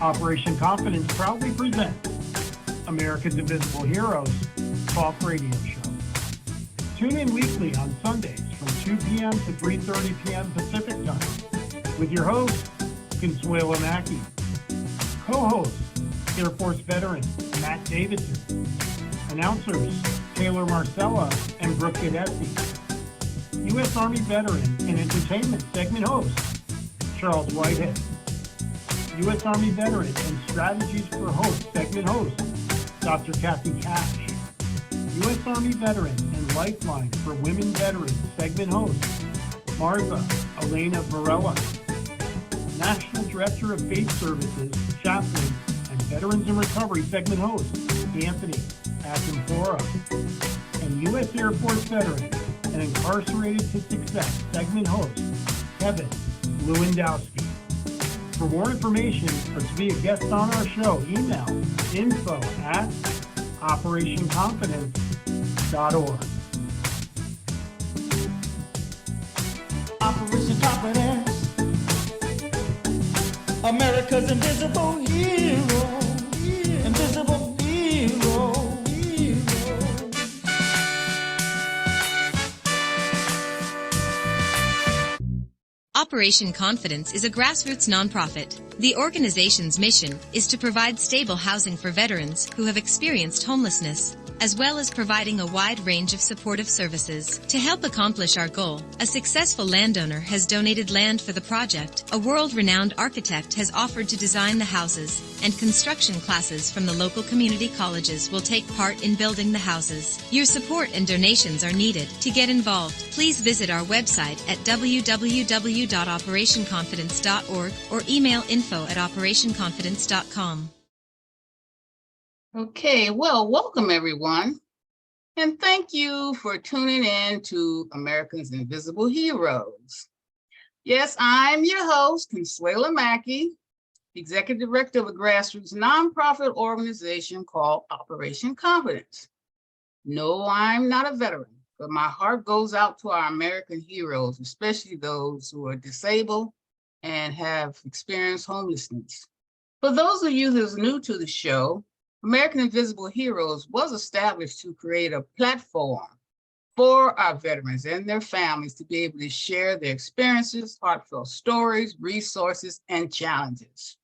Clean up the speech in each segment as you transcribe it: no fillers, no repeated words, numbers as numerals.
Operation Confidence proudly presents America's Invisible Heroes Talk Radio Show. Tune in weekly on Sundays from 2 p.m. to 3:30 p.m. Pacific Time with your host, Consuelo Mackey. Co-host, Airforce veteran Matt Davision. Announcers, Taylor Marcella and Brooke Gadesi. U.S. Army veteran and entertainment segment host, Charles Whitehead. U.S. Army veteran and strategies for host segment host, Dr. Kathy Cash. U.S. Army veteran and lifeline for women veterans segment host, Marva Elena Varela. National Director of Faith Services, chaplain, and Veterans in Recovery segment host, Anthony Acampora. And U.S. Air Force veteran and Incarcerated to Success segment host, Kevin Lewandowski. For more information or to be a guest on our show, email info@operationconfidence.org. Operation Confidence, America's invisible hero, invisible hero. Operation Confidence is a grassroots nonprofit. The organization's mission is to provide stable housing for veterans who have experienced homelessness, as well as providing a wide range of supportive services. To help accomplish our goal, a successful landowner has donated land for the project, a world-renowned architect has offered to design the houses, and construction classes from the local community colleges will take part in building the houses. Your support and donations are needed. To get involved, please visit our website at www.operationconfidence.org or email info@operationconfidence.com. Okay, well, welcome everyone, and thank you for tuning in to America's Invisible Heroes. Yes, I'm your host, Consuelo Mackey, Executive Director of a grassroots nonprofit organization called Operation Confidence. No, I'm not a veteran, but my heart goes out to our American heroes, especially those who are disabled and have experienced homelessness. For those of you who's new to the show, American Invisible Heroes was established to create a platform for our veterans and their families to be able to share their experiences, heartfelt stories, resources, and challenges.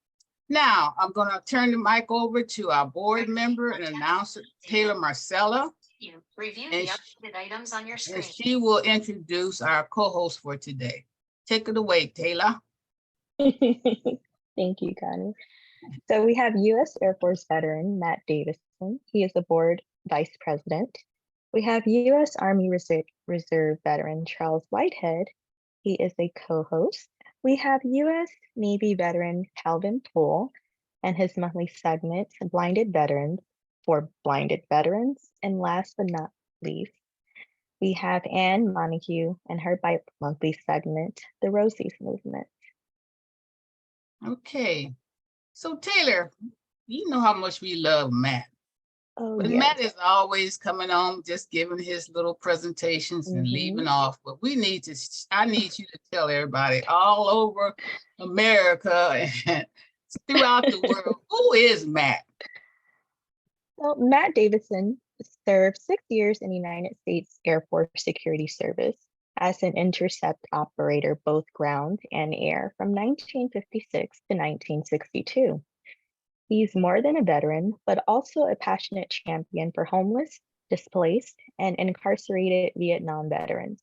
Now, I'm going to turn the mic over to our board member and announcer, Taylor Marcella. Review the updated items on your screen. And she will introduce our co-host for today. Take it away, Taylor. Thank you, Connie. So we have U.S. Air Force veteran Matt Davision. He is the board vice president. We have U.S. Army Reserve veteran Charles Whitehead. He is a co-host. We have U.S. Navy veteran Calvin Poole and his monthly segment, Blinded Veterans, for blinded veterans. And last but not least, we have Anne Montague and her bi-monthly segment, The Rosie's Movement. Okay. So Taylor, you know how much we love Matt. Oh, But yes. Matt is always coming on, just giving his little presentations and leaving off. But I need you to tell everybody all over America and throughout the world, who is Matt? Well, Matt Davision served 6 years in the United States Air Force Security Service as an intercept operator, both ground and air, from 1956 to 1962. He's more than a veteran, but also a passionate champion for homeless, displaced, and incarcerated Vietnam veterans.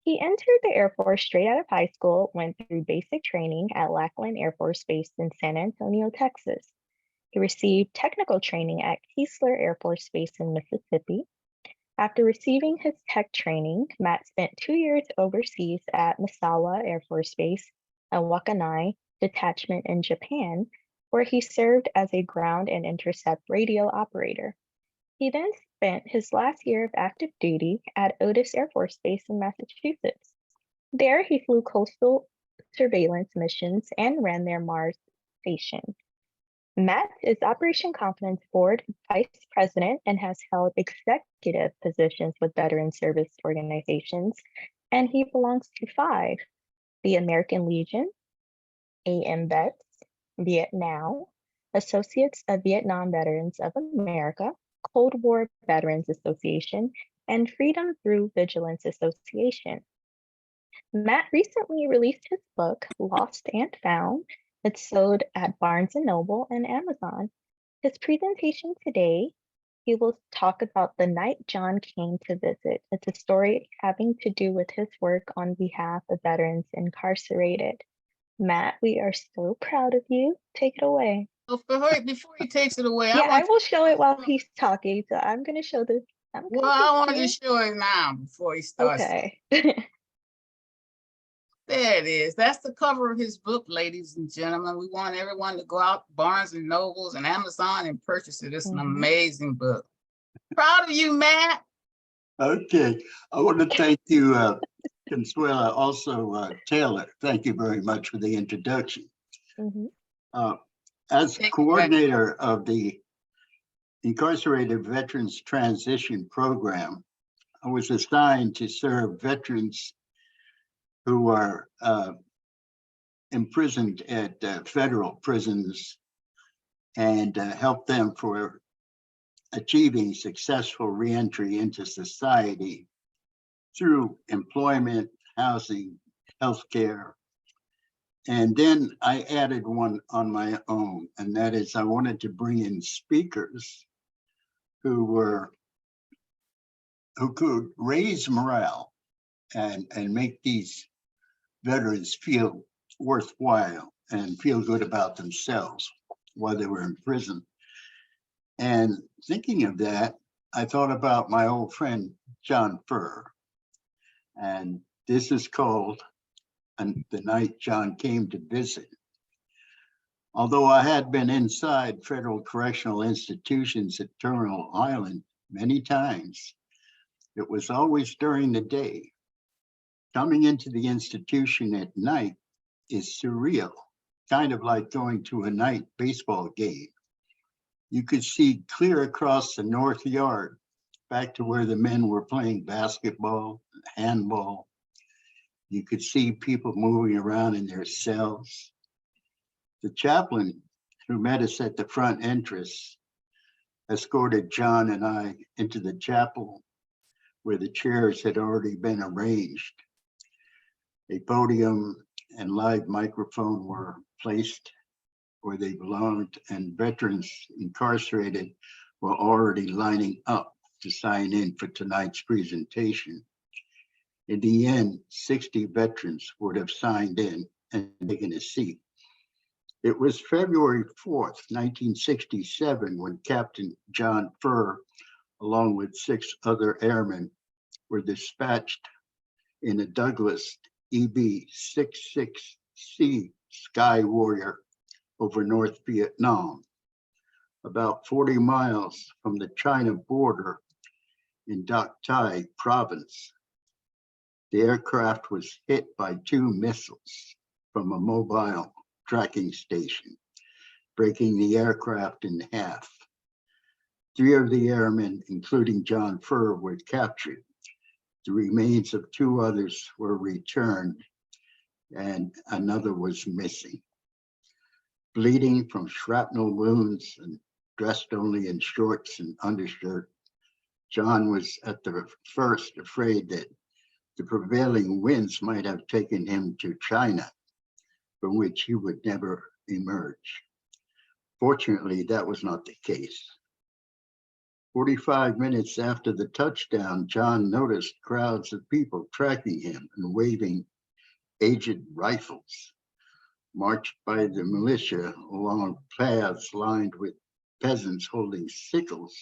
He entered the Air Force straight out of high school, went through basic training at Lackland Air Force Base in San Antonio, Texas. He received technical training at Keesler Air Force Base in Mississippi. After receiving his tech training, Matt spent 2 years overseas at Misawa Air Force Base and Wakkanai Detachment in Japan, where he served as a ground and intercept radio operator. He then spent his last year of active duty at Otis Air Force Base in Massachusetts. There, he flew coastal surveillance missions and ran their Mars station. Matt is Operation Confidence Board Vice President and has held executive positions with veteran service organizations, and he belongs to 5: the American Legion, AM Vets, Vietnam, Associates of Vietnam Veterans of America, Cold War Veterans Association, and Freedom Through Vigilance Association. Matt recently released his book, Lost and Found. It's sold at Barnes & Noble and Amazon. His presentation today, he will talk about the night John came to visit. It's a story having to do with his work on behalf of veterans incarcerated. Matt, we are so proud of you. Take it away. So before he takes it away, Yeah, I will show it while he's talking. So I'm going to show this. Well, I want to show it now before he starts. Okay. There it is. That's the cover of his book, ladies and gentlemen. We want everyone to go out to Barnes and Nobles and Amazon and purchase it. It's an amazing book. Proud of you, Matt. Okay. I want to thank you, Consuela, also Taylor. Thank you very much for the introduction. As coordinator of the Incarcerated Veterans Transition Program, I was assigned to serve veterans who are imprisoned at federal prisons and help them for achieving successful reentry into society through employment, housing, healthcare. And then I added one on my own, and that is I wanted to bring in speakers who could raise morale and make these veterans feel worthwhile and feel good about themselves while they were in prison. And thinking of that, I thought about my old friend, John Furr. And this is called The Night John Came to Visit. Although I had been inside federal correctional institutions at Terminal Island many times, it was always during the day. Coming into the institution at night is surreal, kind of like going to a night baseball game. You could see clear across the north yard, back to where the men were playing basketball, handball. You could see people moving around in their cells. The chaplain who met us at the front entrance escorted John and I into the chapel where the chairs had already been arranged. A podium and live microphone were placed where they belonged, and veterans incarcerated were already lining up to sign in for tonight's presentation. In the end, 60 veterans would have signed in and taken a seat. It was February 4th, 1967, when Captain John Furr, along with 6 other airmen, were dispatched in a Douglas EB-66C Sky Warrior over North Vietnam, about 40 miles from the China border in Dak Tai province. The aircraft was hit by 2 missiles from a mobile tracking station, breaking the aircraft in half. 3 of the airmen, including John Furr, were captured. The remains of 2 others were returned, and another was missing. Bleeding from shrapnel wounds and dressed only in shorts and undershirt, John was at the first afraid that the prevailing winds might have taken him to China, from which he would never emerge. Fortunately, that was not the case. 45 minutes after the touchdown, John noticed crowds of people tracking him and waving aged rifles. Marched by the militia along paths lined with peasants holding sickles,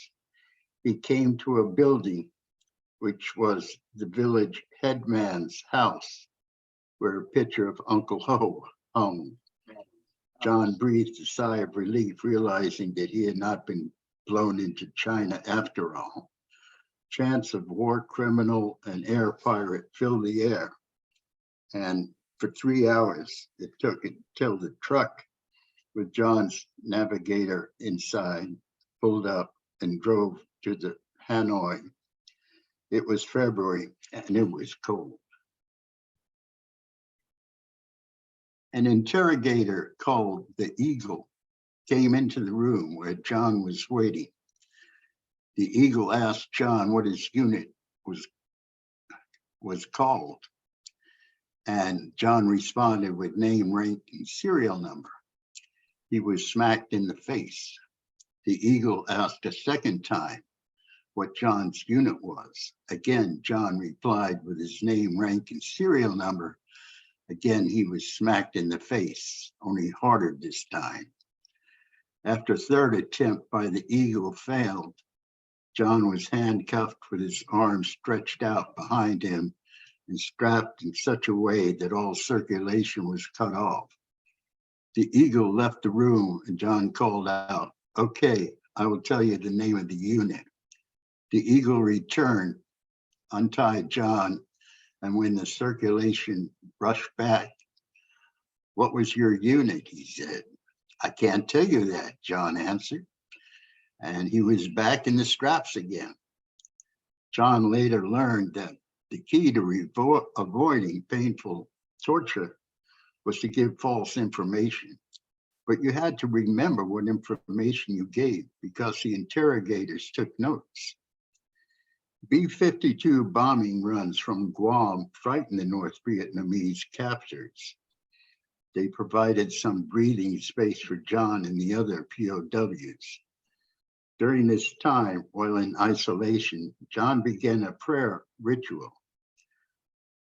he came to a building which was the village headman's house, where a picture of Uncle Ho hung. John breathed a sigh of relief, realizing that he had not been blown into China after all. Chants of war criminal and air pirate filled the air. And for 3 hours, it took until the truck with John's navigator inside pulled up and drove to the Hanoi. It was February and it was cold. An interrogator called the Eagle came into the room where John was waiting. The eagle asked John what his unit was called, and John responded with name, rank, and serial number. He was smacked in the face. The eagle asked a second time what John's unit was. Again, John replied with his name, rank, and serial number. Again, he was smacked in the face, only harder this time. After third attempt by the eagle failed, John was handcuffed with his arms stretched out behind him and strapped in such a way that all circulation was cut off. The eagle left the room and John called out, "Okay, I will tell you the name of the unit." The eagle returned, untied John, and when the circulation rushed back, "What was your unit?" he said. "I can't tell you that," John answered. And he was back in the straps again. John later learned that the key to avoiding painful torture was to give false information. But you had to remember what information you gave because the interrogators took notes. B-52 bombing runs from Guam frightened the North Vietnamese captors. They provided some breathing space for John and the other POWs. During this time, while in isolation, John began a prayer ritual.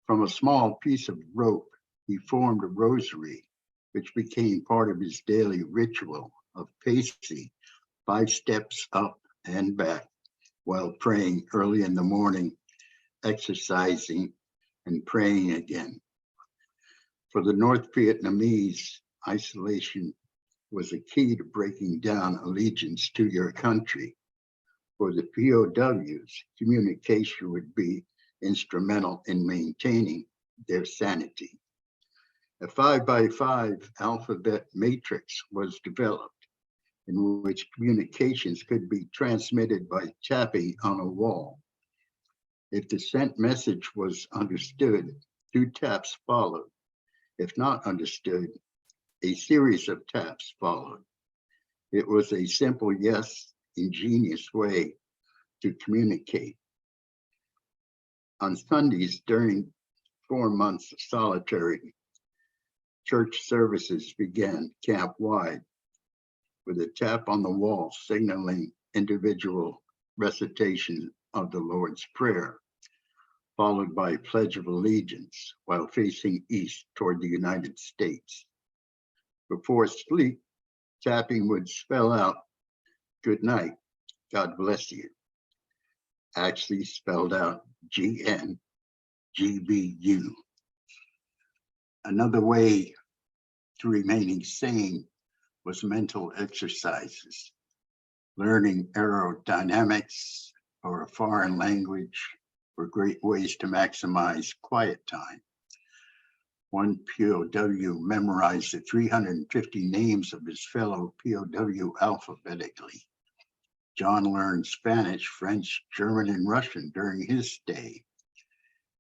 From a small piece of rope, he formed a rosary, which became part of his daily ritual of pacing 5 steps up and back while praying early in the morning, exercising, and praying again. For the North Vietnamese, isolation was a key to breaking down allegiance to your country. For the POWs, communication would be instrumental in maintaining their sanity. A 5x5 alphabet matrix was developed in which communications could be transmitted by tapping on a wall. If the sent message was understood, 2 taps followed. If not understood, a series of taps followed. It was a simple, yet ingenious way to communicate. On Sundays, during 4 months of solitary, church services began camp-wide with a tap on the wall signaling individual recitation of the Lord's Prayer, followed by Pledge of Allegiance while facing east toward the United States. Before sleep, tapping would spell out, "Good night, God bless you," actually spelled out GNGBU. Another way to remaining sane was mental exercises. Learning aerodynamics or a foreign language were great ways to maximize quiet time. One POW memorized the 350 names of his fellow POW alphabetically. John learned Spanish, French, German, and Russian during his stay.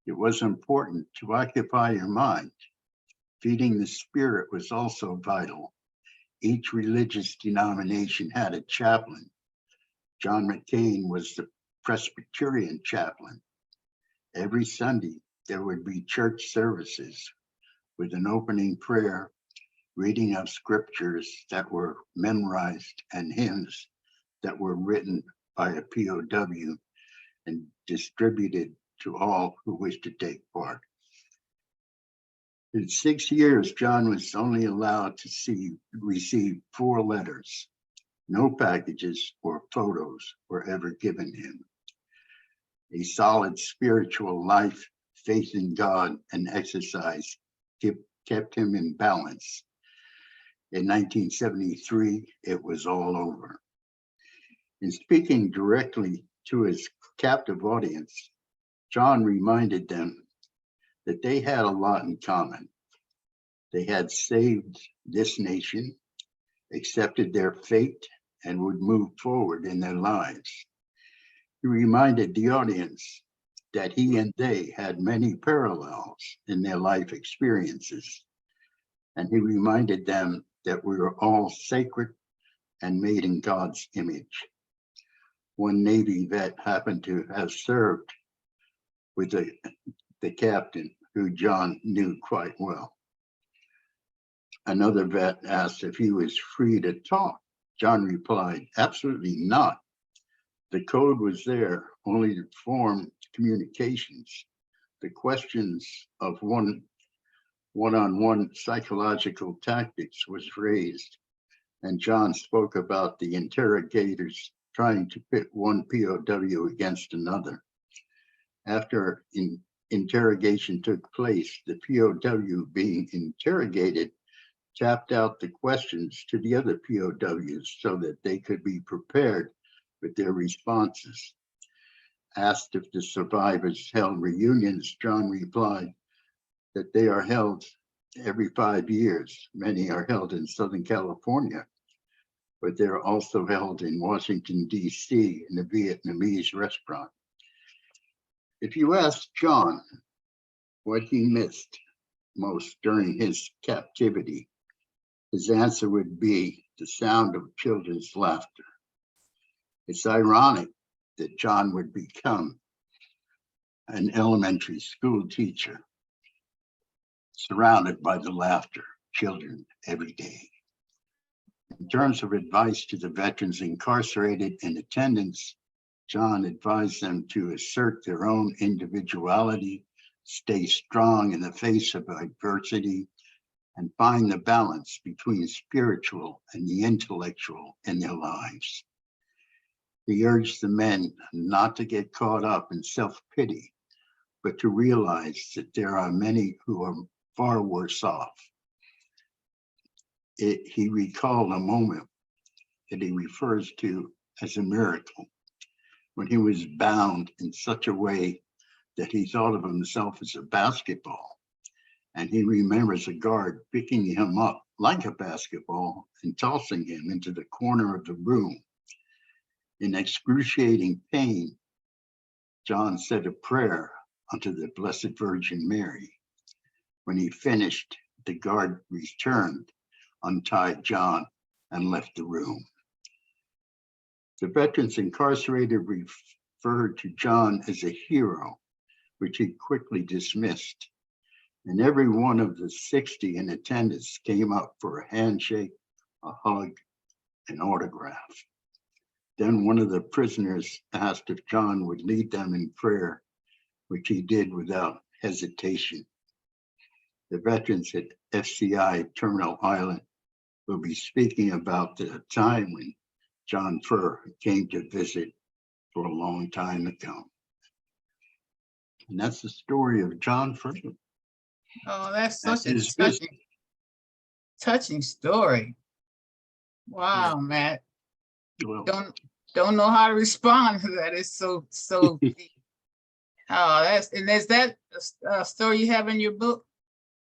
It was important to occupy your mind. Feeding the spirit was also vital. Each religious denomination had a chaplain. John McCain was the Presbyterian chaplain. Every Sunday, there would be church services with an opening prayer, reading of scriptures that were memorized, and hymns that were written by a POW and distributed to all who wished to take part. In 6 years, John was only allowed to receive 4 letters. No packages or photos were ever given him. A solid spiritual life, faith in God, and exercise kept him in balance. In 1973, it was all over. In speaking directly to his captive audience, John reminded them that they had a lot in common. They had saved this nation, accepted their fate, and would move forward in their lives. He reminded the audience that he and they had many parallels in their life experiences. And he reminded them that we were all sacred, and made in God's image. One Navy vet happened to have served with the captain, who John knew quite well. Another vet asked if he was free to talk. John replied, absolutely not. The code was there only to form communications. The questions of one-on-one psychological tactics was raised, and John spoke about the interrogators trying to pit one POW against another. After interrogation took place, the POW being interrogated tapped out the questions to the other POWs so that they could be prepared with their responses. Asked if the survivors held reunions, John replied that they are held every 5 years. Many are held in Southern California, but they're also held in Washington, D.C. in a Vietnamese restaurant. If you ask John what he missed most during his captivity, his answer would be the sound of children's laughter. It's ironic that John would become an elementary school teacher, surrounded by the laughter of children every day. In terms of advice to the veterans incarcerated in attendance, John advised them to assert their own individuality, stay strong in the face of adversity, and find the balance between spiritual and the intellectual in their lives. He urged the men not to get caught up in self-pity, but to realize that there are many who are far worse off. He recalled a moment that he refers to as a miracle, when he was bound in such a way that he thought of himself as a basketball. And he remembers a guard picking him up like a basketball and tossing him into the corner of the room. In excruciating pain, John said a prayer unto the Blessed Virgin Mary. When he finished, the guard returned, untied John, and left the room. The veterans incarcerated referred to John as a hero, which he quickly dismissed. And every one of the 60 in attendance came up for a handshake, a hug, an autograph. Then one of the prisoners asked if John would lead them in prayer, which he did without hesitation. The veterans at FCI Terminal Island will be speaking about the time when John Furr came to visit for a long time ago. And that's the story of John Furr. Oh, that's such a His visit. touching story. Wow, Matt. Well, Don't know how to respond to that. It's so deep. Oh, is that a story you have in your book?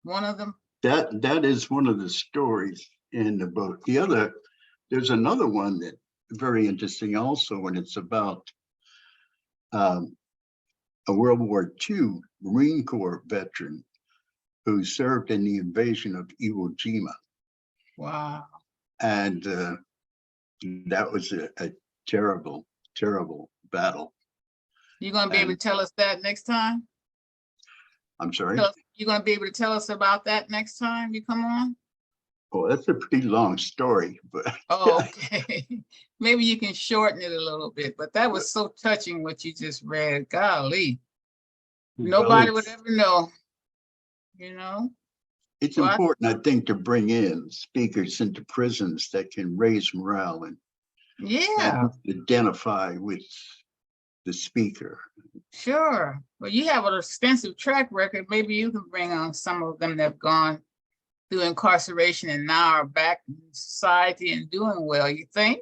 One of them? that is one of the stories in the book. There's another one that very interesting also, and it's about a World War II Marine Corps veteran who served in the invasion of Iwo Jima. Wow. And that was a terrible, terrible battle. You're going to be able to tell us that next time? I'm sorry? You're going to be able to tell us about that next time you come on? Oh, that's a pretty long story, but Oh, okay. Maybe you can shorten it a little bit, but that was so touching what you just read. Golly. Nobody would ever know, you know? It's important, I think, to bring in speakers into prisons that can raise morale and identify with the speaker. Sure. Well, you have an extensive track record. Maybe you can bring on some of them that have gone through incarceration and now are back in society and doing well, you think?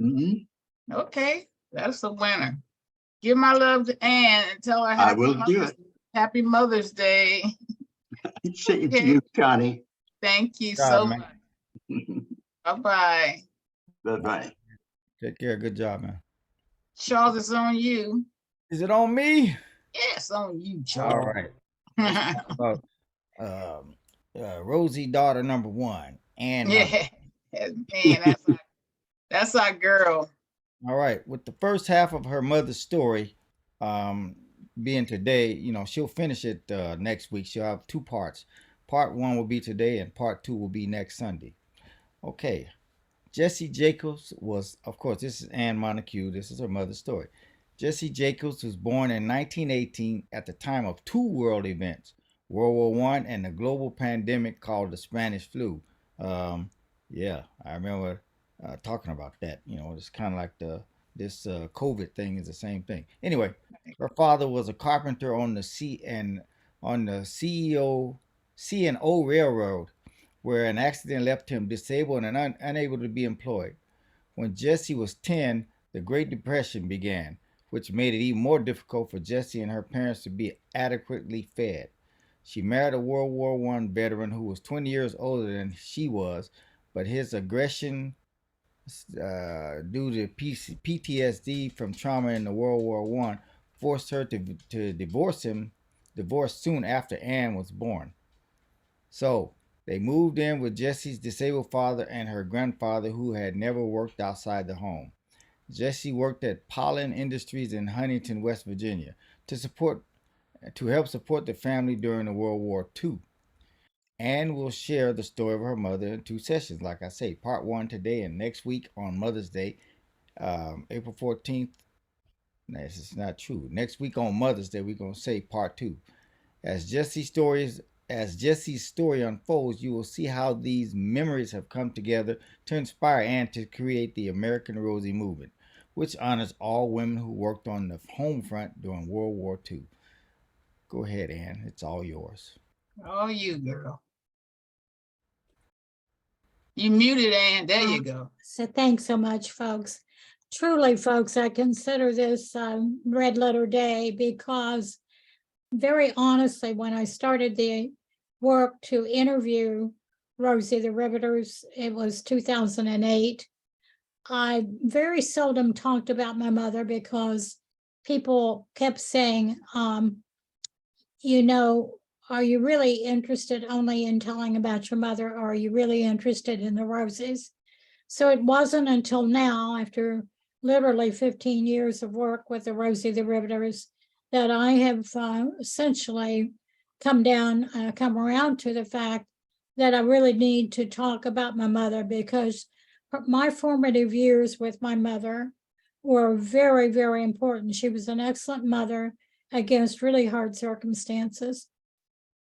Mm-hmm. Okay, that's a winner. Give my love to Ann and tell her Happy Mother's Day. Same to you, Connie. Thank you so much. Bye-bye. Bye-bye. Take care. Good job, man. Charles, it's on you. Is it on me? Yes, on you, Charles. All right. About Rosie daughter number 1. And yeah, man, that's our That's our girl. All right. With the first half of her mother's story being today, she'll finish it next week. She'll have two parts. Part one will be today, and part two will be next Sunday. Okay. Jessie Jacobs was, of course, this is Anne Montague. This is her mother's story. Jessie Jacobs was born in 1918 at the time of two world events, World War One and the global pandemic called the Spanish flu. Yeah, I remember talking about that. It's kind of like this COVID thing is the same thing. Anyway, her father was a carpenter on the C&O Railroad, where an accident left him disabled and unable to be employed. When Jessie was 10, the Great Depression began, which made it even more difficult for Jessie and her parents to be adequately fed. She married a World War I veteran who was 20 years older than she was, but his aggression due to PTSD from trauma in the World War I forced her to divorce soon after Anne was born. So they moved in with Jessie's disabled father and her grandfather, who had never worked outside the home. Jessie worked at Pollen Industries in Huntington, West Virginia, to help support the family during the World War II. Anne will share the story of her mother in two sessions, like I say, part one today and next week on Mother's Day, April 14th. No, this is not true. Next week on Mother's Day, we're going to say part two. As Jessie's story unfolds, you will see how these memories have come together to inspire Anne to create the American Rosie movement, which honors all women who worked on the home front during World War II. Go ahead, Anne. It's all yours. All you, girl. You muted, Ann. There you go. So thanks so much, folks. Truly, folks, I consider this Red Letter Day because very honestly, when I started the work to interview Rosie the Riveters, it was 2008. I very seldom talked about my mother because people kept saying, are you really interested only in telling about your mother, or are you really interested in the Rosies? So it wasn't until now, after literally 15 years of work with the Rosie the Riveters, that I have essentially come around to the fact that I really need to talk about my mother, because my formative years with my mother were very, very important. She was an excellent mother against really hard circumstances.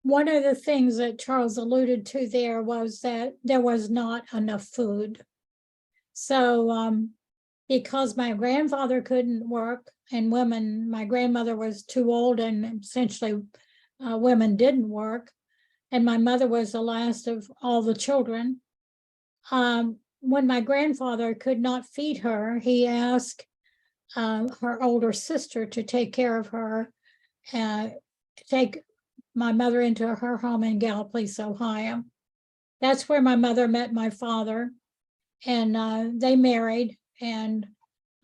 One of the things that Charles alluded to there was that there was not enough food. So because my grandfather couldn't work and my grandmother was too old and essentially women didn't work, and my mother was the last of all the children. When my grandfather could not feed her, he asked her older sister to take care of her, take my mother into her home in Gallipolis, Ohio. That's where my mother met my father, and they married, and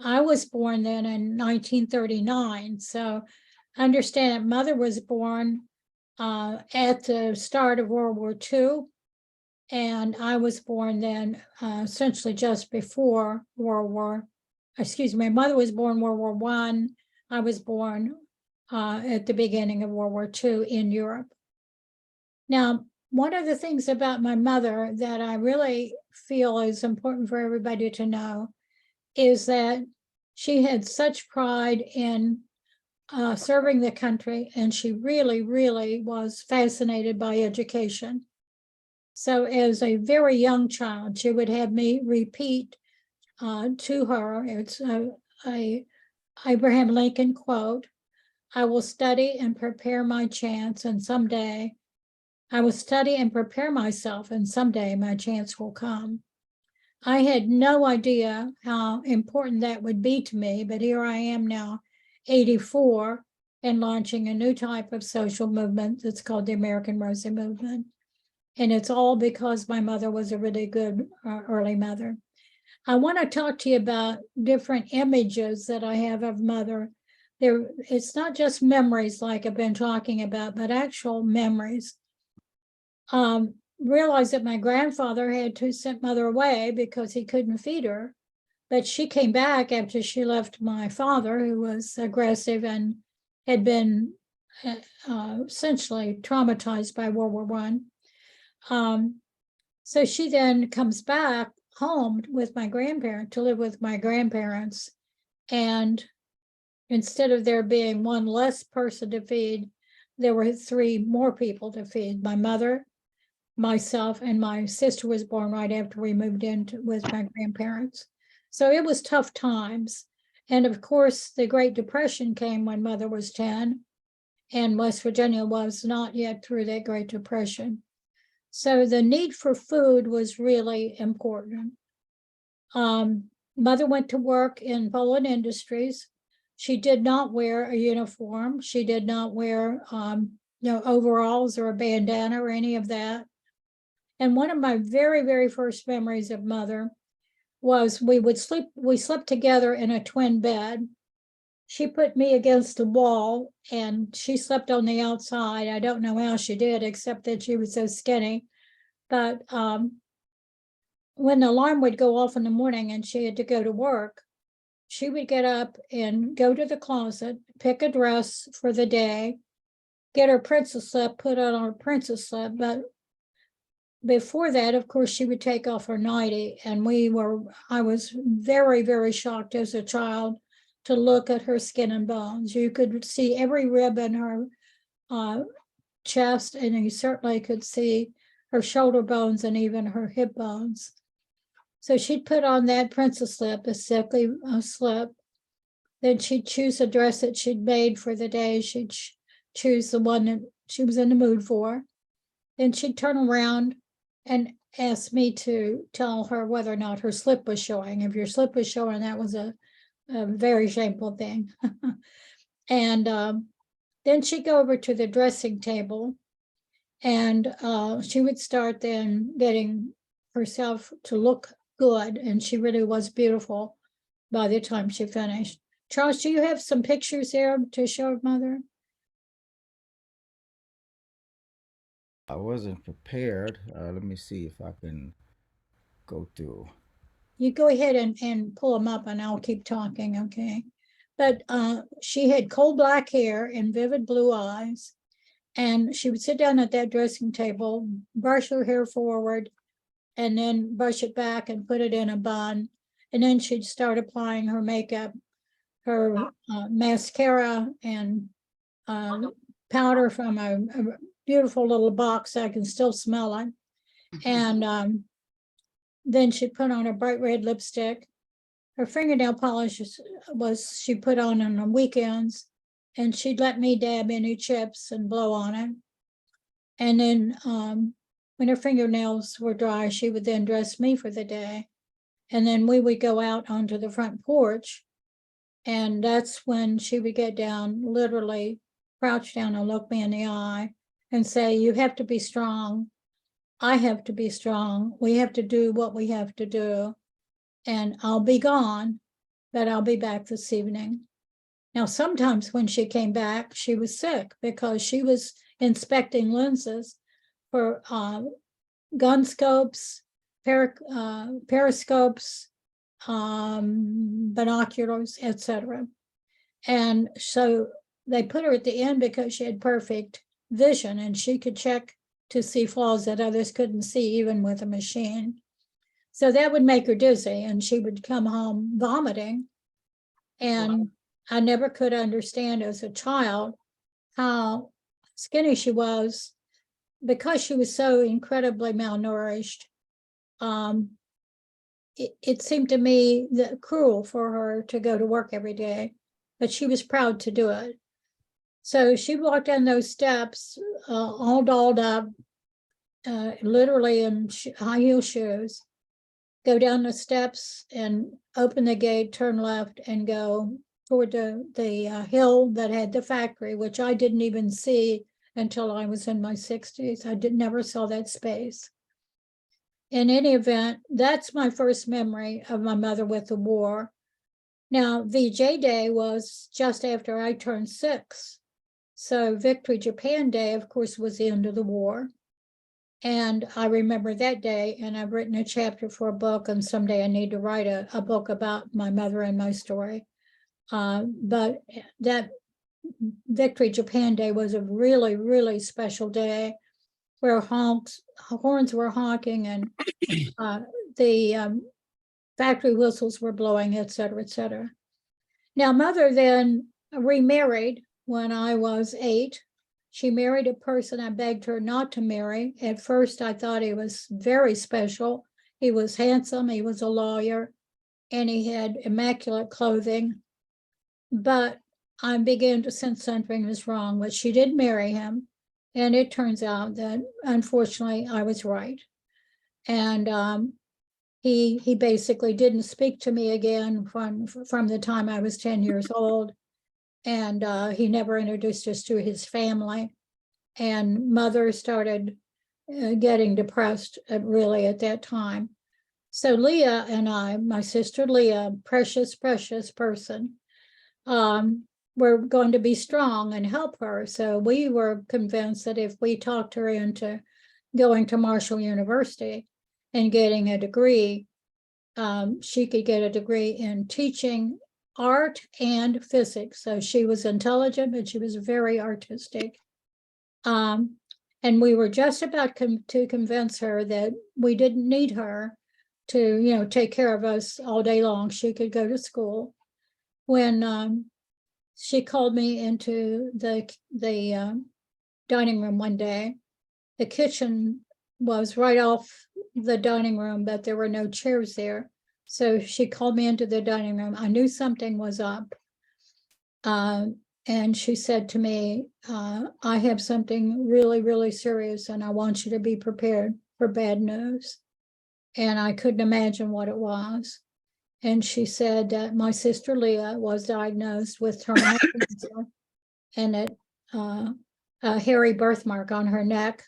I was born then in 1939. So understand that mother was born at the start of World War II, and I was born then essentially just before my mother was born World War I. I was born at the beginning of World War II in Europe. Now, one of the things about my mother that I really feel is important for everybody to know is that she had such pride in serving the country, and she really, really was fascinated by education. So as a very young child, she would have me repeat to her, it's a Abraham Lincoln quote, "I will study and prepare my chance, and someday I will study and prepare myself, and someday my chance will come." I had no idea how important that would be to me, but here I am now, 84, and launching a new type of social movement that's called the American Rosie Movement. And it's all because my mother was a really good early mother. I want to talk to you about different images that I have of mother. It's not just memories like I've been talking about, but actual memories. Realized that my grandfather had to send mother away because he couldn't feed her. But she came back after she left my father, who was aggressive and had been essentially traumatized by World War I. So she then comes back home with my grandparents to live with my grandparents. And instead of there being one less person to feed, there were 3 more people to feed: my mother, myself, and my sister was born right after we moved in with my grandparents. So it was tough times. And of course, the Great Depression came when Mother was 10, and West Virginia was not yet through that Great Depression. So the need for food was really important. Mother went to work in Poland Industries. She did not wear a uniform. She did not wear overalls or a bandana or any of that. And one of my very, very first memories of Mother was we slept together in a twin bed. She put me against the wall and she slept on the outside. I don't know how she did, except that she was so skinny. But when the alarm would go off in the morning and she had to go to work, she would get up and go to the closet, pick a dress for the day, get her princess slip, put on her princess slip. But before that, of course, she would take off her nightie. And I was very, very shocked as a child to look at her skin and bones. You could see every rib in her chest, and you certainly could see her shoulder bones and even her hip bones. So she'd put on that princess slip, a silky slip. Then she'd choose a dress that she'd made for the day. She'd choose the one that she was in the mood for. Then she'd turn around and ask me to tell her whether or not her slip was showing. If your slip was showing, that was a very shameful thing. And then she'd go over to the dressing table, and she would start then getting herself to look good. And she really was beautiful by the time she finished. Charles, do you have some pictures there to show Mother? I wasn't prepared. Let me see if I can go through. You go ahead and pull them up and I'll keep talking, okay? But she had coal black hair and vivid blue eyes. And she would sit down at that dressing table, brush her hair forward, and then brush it back and put it in a bun. And then she'd start applying her makeup, her mascara and powder from a beautiful little box. I can still smell it. And then she put on a bright red lipstick. Her fingernail polish she put on the weekends, and she'd let me dab any chips and blow on it. And then when her fingernails were dry, she would then dress me for the day. And then we would go out onto the front porch. And that's when she would get down, literally crouch down and look me in the eye and say, "You have to be strong. I have to be strong. We have to do what we have to do. And I'll be gone, but I'll be back this evening." Now, sometimes when she came back, she was sick because she was inspecting lenses for gun scopes, periscopes, binoculars, etc. And so they put her at the end because she had perfect vision and she could check to see flaws that others couldn't see, even with a machine. So that would make her dizzy and she would come home vomiting. And I never could understand as a child how skinny she was because she was so incredibly malnourished. It seemed to me cruel for her to go to work every day, but she was proud to do it. So she walked down those steps all dolled up, literally in high heel shoes, go down the steps and open the gate, turn left and go toward the hill that had the factory, which I didn't even see until I was in my 60s. I never saw that space. In any event, that's my first memory of my mother with the war. Now, VJ Day was just after I turned 6. So Victory Japan Day, of course, was the end of the war. And I remember that day, and I've written a chapter for a book, and someday I need to write a book about my mother and my story. But that Victory Japan Day was a really, really special day where horns were honking, and the factory whistles were blowing, et cetera, et cetera. Now, mother then remarried when I was 8. She married a person I begged her not to marry. At first, I thought he was very special. He was handsome, he was a lawyer, and he had immaculate clothing. But I began to sense something was wrong, but she did marry him. And it turns out that, unfortunately, I was right. And he basically didn't speak to me again from the time I was 10 years old. And he never introduced us to his family. And mother started getting depressed really at that time. So Leah and I, my sister Leah, precious, precious person, were going to be strong and help her. So we were convinced that if we talked her into going to Marshall University and getting a degree, she could get a degree in teaching art and physics. So she was intelligent, but she was very artistic. And we were just about to convince her that we didn't need her to, take care of us all day long. She could go to school. When she called me into the dining room one day, the kitchen was right off the dining room, but there were no chairs there. So she called me into the dining room. I knew something was up. And she said to me, I have something really, really serious, and I want you to be prepared for bad news. And I couldn't imagine what it was. And she said that my sister Leah was diagnosed with terminal cancer, and that a hairy birthmark on her neck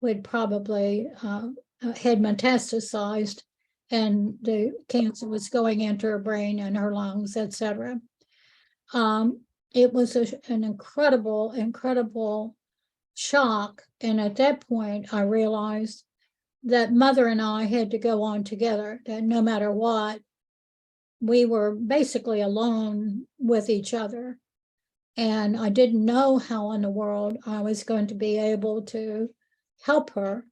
would probably had metastasized, and the cancer was going into her brain and her lungs, etc. It was an incredible, incredible shock. And at that point, I realized that mother and I had to go on together, that no matter what, we were basically alone with each other. And I didn't know how in the world I was going to be able to help her,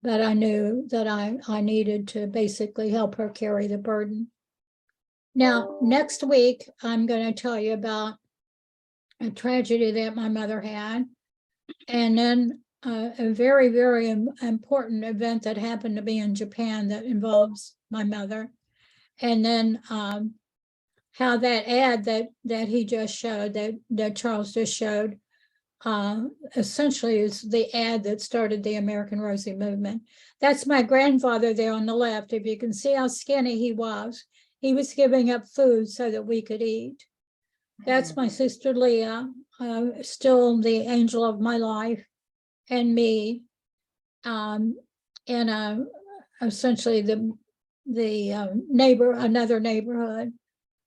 but I knew that I needed to basically help her carry the burden. Now, next week, I'm going to tell you about a tragedy that my mother had, and then a very, very important event that happened to me in Japan that involves my mother. And then how that ad that he just showed, that Charles just showed, essentially is the ad that started the American Rosie movement. That's my grandfather there on the left. If you can see how skinny he was giving up food so that we could eat. That's my sister Leah, still the angel of my life, and me, and essentially the another neighborhood.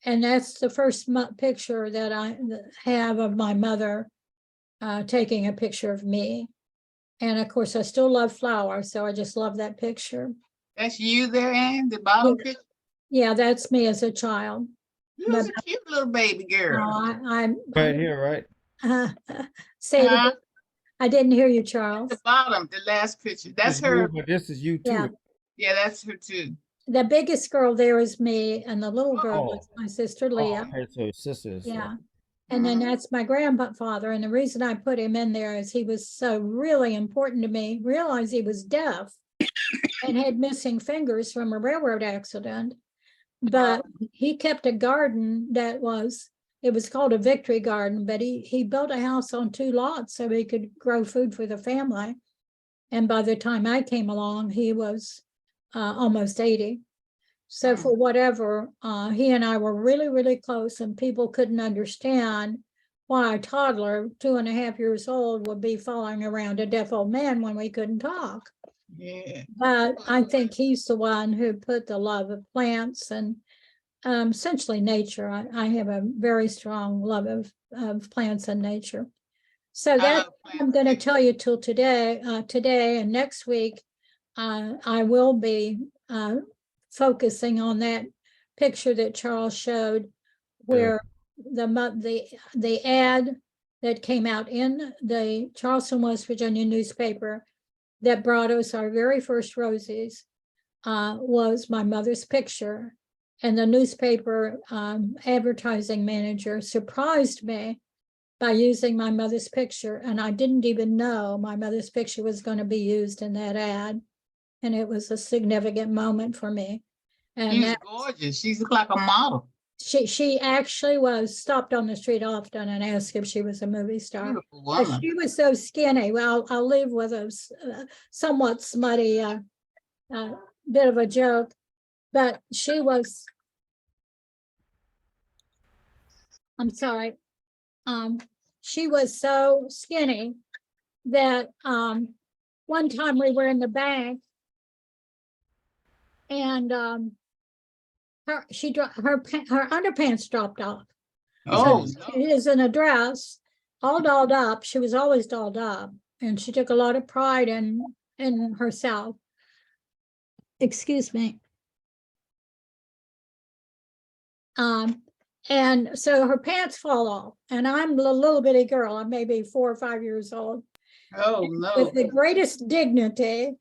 And that's the first picture that I have of my mother taking a picture of me. And of course, I still love flowers, so I just love that picture. That's you there, Ann, the bottom picture? Yeah, that's me as a child. You was a cute little baby girl. I'm Right here, right? say it again. I didn't hear you, Charles. The bottom, the last picture. That's This is her. you, but this is you too. Yeah. Yeah, that's her too. The biggest girl there is me, and the little girl is my sister Leah. Oh, okay, so sisters. Yeah. And then that's my grandfather. And the reason I put him in there is he was so really important to me. Realized he was deaf and had missing fingers from a railroad accident. But he kept a garden it was called a Victory Garden, but he built a house on 2 lots so he could grow food for the family. And by the time I came along, he was almost 80. So for whatever, he and I were really, really close, and people couldn't understand why a toddler, 2.5 years old, would be following around a deaf old man when we couldn't talk. Yeah. But I think he's the one who put the love of plants and essentially nature. I have a very strong love of plants and nature. So that's love what I'm going to plants. tell you till today, and next week, I will be focusing on that picture that Charles showed, where the ad that came out in the Charleston, West Virginia newspaper that brought us our very first roses was my mother's picture. And the newspaper advertising manager surprised me by using my mother's picture. And I didn't even know my mother's picture was going to be used in that ad. And it was a significant moment for me. And She's that gorgeous. She's like a model. she actually was stopped on the street often and asked if she was a movie star. Beautiful But woman. she was so skinny. Well, I'll leave with a somewhat smutty bit of a joke, but she was, I'm sorry, she was so skinny that one time we were in the bank and her underpants dropped off. Oh, So no. she is in a dress, all dolled up. She was always dolled up, and she took a lot of pride in herself. Excuse me. And so her pants fall off, and I'm a little bitty girl. I'm maybe 4 or 5 years old. Oh, With no. the greatest dignity,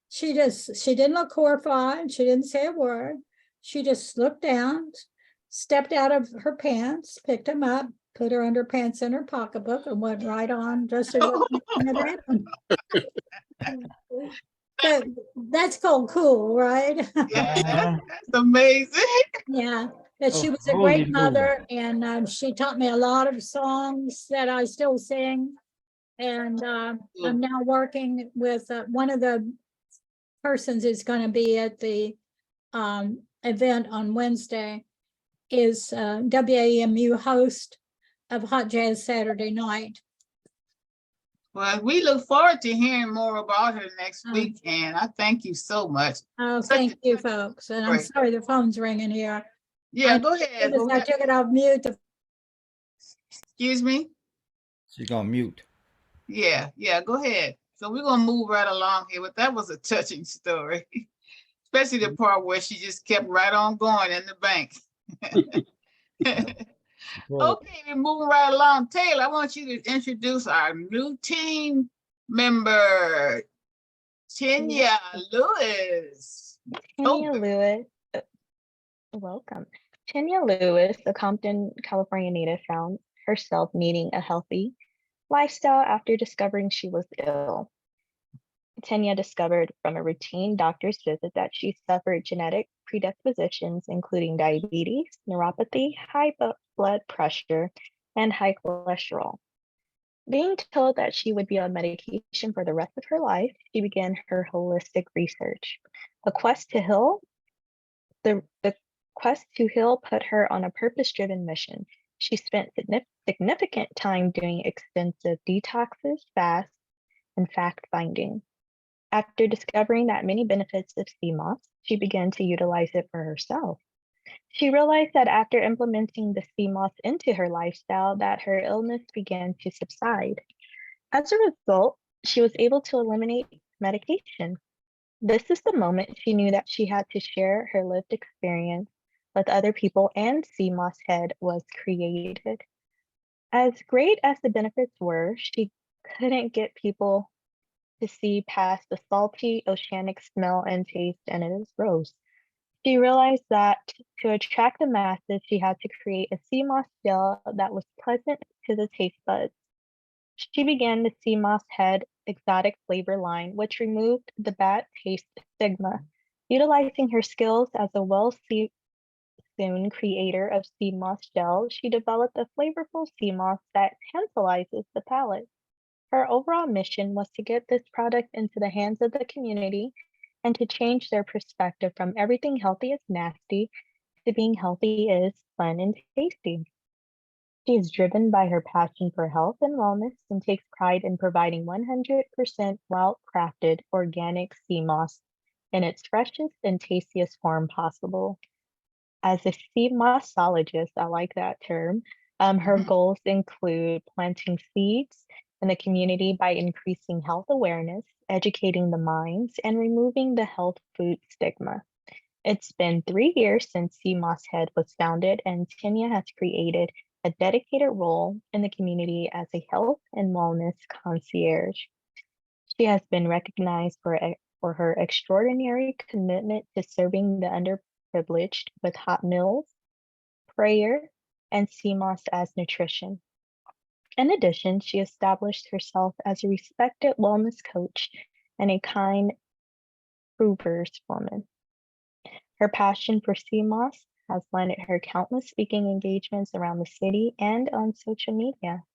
she didn't look horrified. She didn't say a word. She just looked down, stepped out of her pants, picked them up, put her underpants in her pocketbook, and went right on just as if nothing had happened. So that's called cool, right? Yeah, that's amazing. Yeah, but she Oh, was a holy great moly. mother, and she taught me a lot of songs that I still sing. And I'm now working with one of the persons who's going to be at the event on Wednesday is WAMU host of Hot Jazz Saturday Night. Well, we look forward to hearing more about her next Oh. week, and I thank you so much. Oh, Such thank a you, touching folks. And I'm story. sorry the phone's ringing here. Yeah, go ahead. I took it off mute. Excuse me? She's gonna mute. Yeah, go ahead. So we're gonna move right along here, but that was a touching story, especially the part where she just kept right on going in the bank. Okay, we're moving right along. Taylor, I want you to introduce our new team member, Tinya Lewis. Tinya Lewis, welcome. Tinya Lewis, a Compton, California native, found herself needing a healthy lifestyle after discovering she was ill. Tinya discovered from a routine doctor's visit that she suffered genetic predispositions, including diabetes, neuropathy, high blood pressure, and high cholesterol. Being told that she would be on medication for the rest of her life, she began her holistic research. A quest to heal, the quest to heal put her on a purpose-driven mission. She spent significant time doing extensive detoxes, fasts, and fact-finding. After discovering that many benefits of sea moss, she began to utilize it for herself. She realized that after implementing the sea moss into her lifestyle, that her illness began to subside. As a result, she was able to eliminate medication. This is the moment she knew that she had to share her lived experience with other people, and Sea Moss Head was created. As great as the benefits were, she couldn't get people to see past the salty oceanic smell and taste, and it is gross. She realized that to attract the masses, she had to create a sea moss gel that was pleasant to the taste buds. She began the Sea Moss Head exotic flavor line, which removed the bad taste stigma. Utilizing her skills as a well-seasoned creator of sea moss gel, she developed a flavorful sea moss that tantalizes the palate. Her overall mission was to get this product into the hands of the community and to change their perspective from everything healthy is nasty to being healthy is fun and tasty. She is driven by her passion for health and wellness and takes pride in providing 100% wild-crafted organic sea moss in its freshest and tastiest form possible. As a sea mossologist, I like that term, Her Mhm. goals include planting seeds in the community by increasing health awareness, educating the minds, and removing the health food stigma. It's been 3 years since CMOS Head was founded, and Tinya has created a dedicated role in the community as a health and wellness concierge. She has been recognized for her extraordinary commitment to serving the underprivileged with hot meals, prayer, and CMOS as nutrition. In addition, she established herself as a respected wellness coach and a kind prover's woman. Her passion for CMOS has landed her countless speaking engagements around the city and on social media.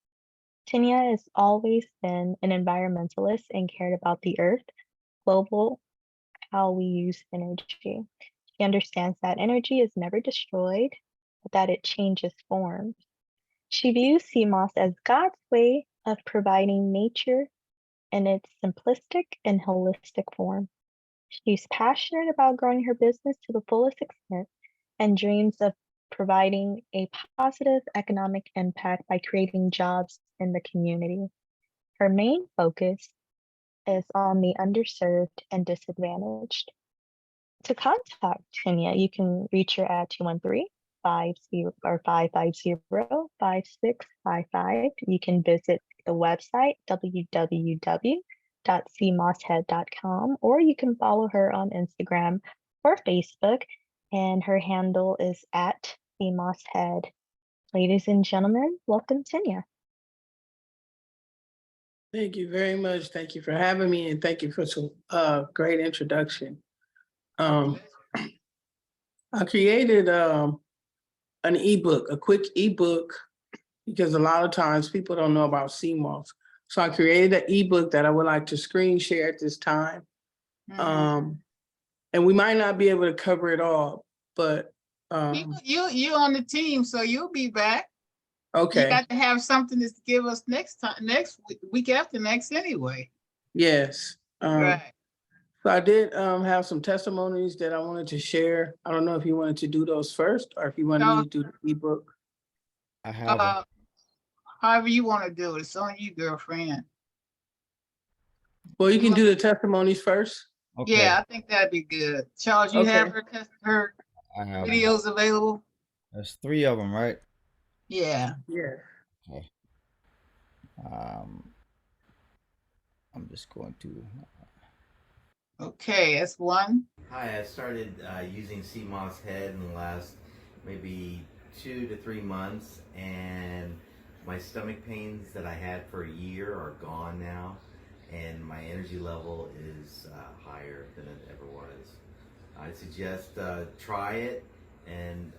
Tinya has always been an environmentalist and cared about the earth, global, how we use energy. She understands that energy is never destroyed, but that it changes form. She views CMOS as God's way of providing nature in its simplistic and holistic form. She's passionate about growing her business to the fullest extent and dreams of providing a positive economic impact by creating jobs in the community. Her main focus is on the underserved and disadvantaged. To contact Tinya, you can reach her at 213-550-5655. You can visit the website www.cmosshead.com, or you can follow her on Instagram or Facebook, and her handle is at cmosshead. Ladies and gentlemen, welcome Tinya. Thank you very much. Thank you for having me, and thank you for some great introduction. I created an ebook, a quick ebook, because a lot of times people don't know about CMOS. So I created an ebook that I would like to screen share at this time. And we might not be able to cover it all, but You on the team, so you'll be back. You okay. got to have something to give us next time, next week after next anyway. Yes. Right. So I did have some testimonies that I wanted to share. I don't know if you wanted to do those first or if you wanted me to do the ebook. I have them. However you want to do it. It's on you, girlfriend. Well, you can do the testimonies first. Okay. Yeah, I think that'd be good. Charles, you have her I have 'em. videos available? There's 3 of them, right? Yeah. Yeah. Okay. I'm just going to. Okay, that's one. Hi, I started using CMOS Head in the last maybe 2 to 3 months, and my stomach pains that I had for a year are gone now, and my energy level is higher than it ever was. I suggest try it, and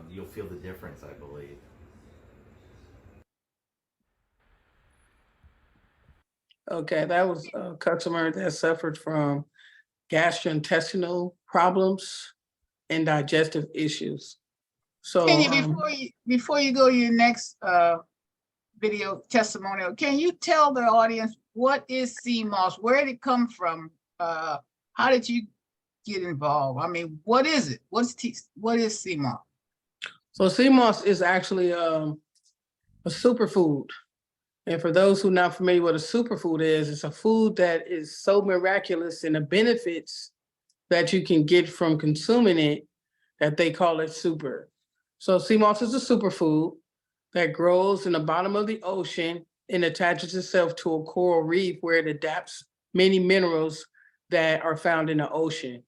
you'll feel the difference, I believe. Okay, that was a customer that suffered from gastrointestinal problems and digestive issues. So Tanya, before you go to your next video testimonial, can you tell the audience what is CMOS? Where did it come from? How did you get involved? I mean, what is it? What is CMOS? so CMOS is actually a superfood. And for those who are not familiar with what a superfood is, it's a food that is so miraculous in the benefits that you can get from consuming it that they call it super. So CMOS is a superfood that grows in the bottom of the ocean and attaches itself to a coral reef where it adapts many minerals that are found in the ocean.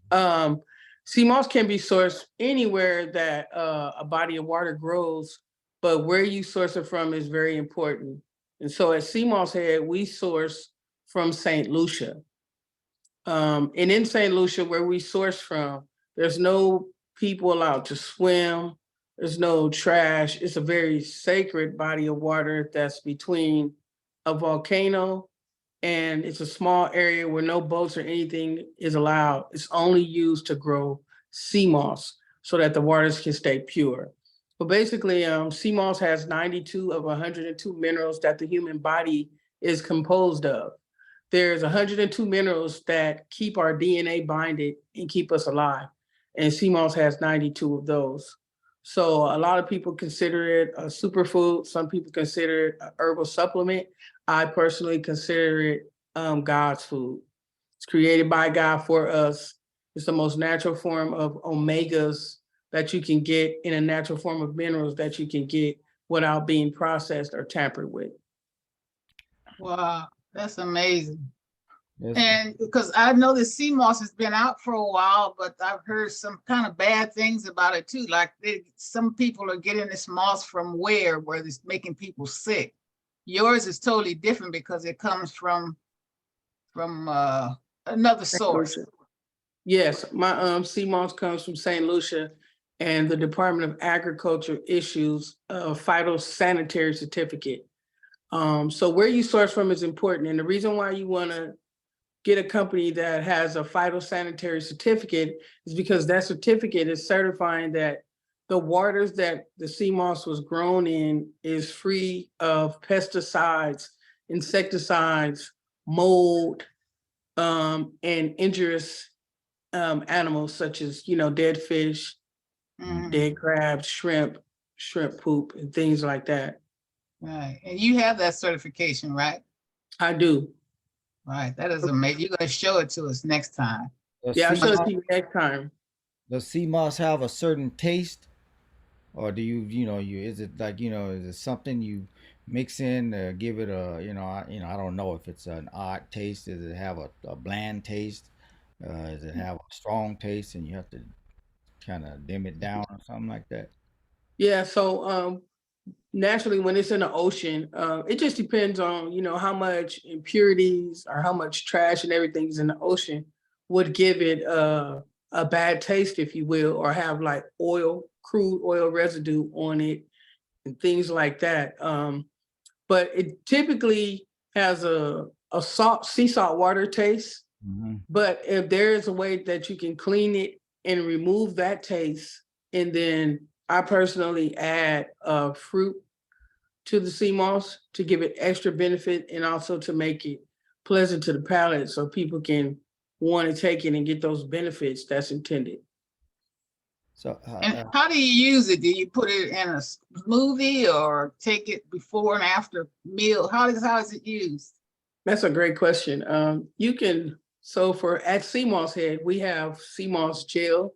CMOS can be sourced anywhere that a body of water grows, but where you source it from is very important. And so at CMOS Head, we source from St. Lucia. And in St. Lucia, where we source from, there's no people allowed to swim. There's no trash. It's a very sacred body of water that's between a volcano, and it's a small area where no boats or anything is allowed. It's only used to grow sea moss so that the waters can stay pure. But basically, sea moss has 92 of 102 minerals that the human body is composed of. There's 102 minerals that keep our DNA binded and keep us alive. And sea moss has 92 of those. So a lot of people consider it a superfood. Some people consider it a herbal supplement. I personally consider it God's food. It's created by God for us. It's the most natural form of omegas that you can get, in a natural form of minerals that you can get without being processed or tampered with. Wow, that's amazing. Yes. And because I know the sea moss has been out for a while, but I've heard some kind of bad things about it too. Like some people are getting this moss from where it's making people sick. Yours is totally different because it comes from another source. Yes, my sea moss comes from St. Lucia, and the Department of Agriculture issues a phytosanitary certificate. So where you source from is important. And the reason why you want to get a company that has a phytosanitary certificate is because that certificate is certifying that the waters that the sea moss was grown in is free of pesticides, insecticides, mold, and injurious animals such as, dead fish, dead crabs, shrimp poop, and things like that. Right. And you have that certification, right? I do. Right. That is amazing. You're going to show it to us next time. Yeah, I'll show it to you next time. Does sea moss have a certain taste, or do is it like, is it something you mix in, give it a, I don't know if it's an odd taste. Does it have a bland taste? Does it have a strong taste, and you have to kind of dim it down or something like that? Yeah, so naturally, when it's in the ocean, it just depends on, how much impurities or how much trash and everything's in the ocean would give it a bad taste, if you will, or have like crude oil residue on it and things like that. But it typically has a sea salt water taste. Mhm. But if there is a way that you can clean it and remove that taste, and then I personally add fruit to the sea moss to give it extra benefit and also to make it pleasant to the palate so people can want to take it and get those benefits that's intended. So, And how do you use it? Do you put it in a smoothie or take it before and after meal? How is it used? That's a great question. At Sea Moss Head, we have sea moss gel,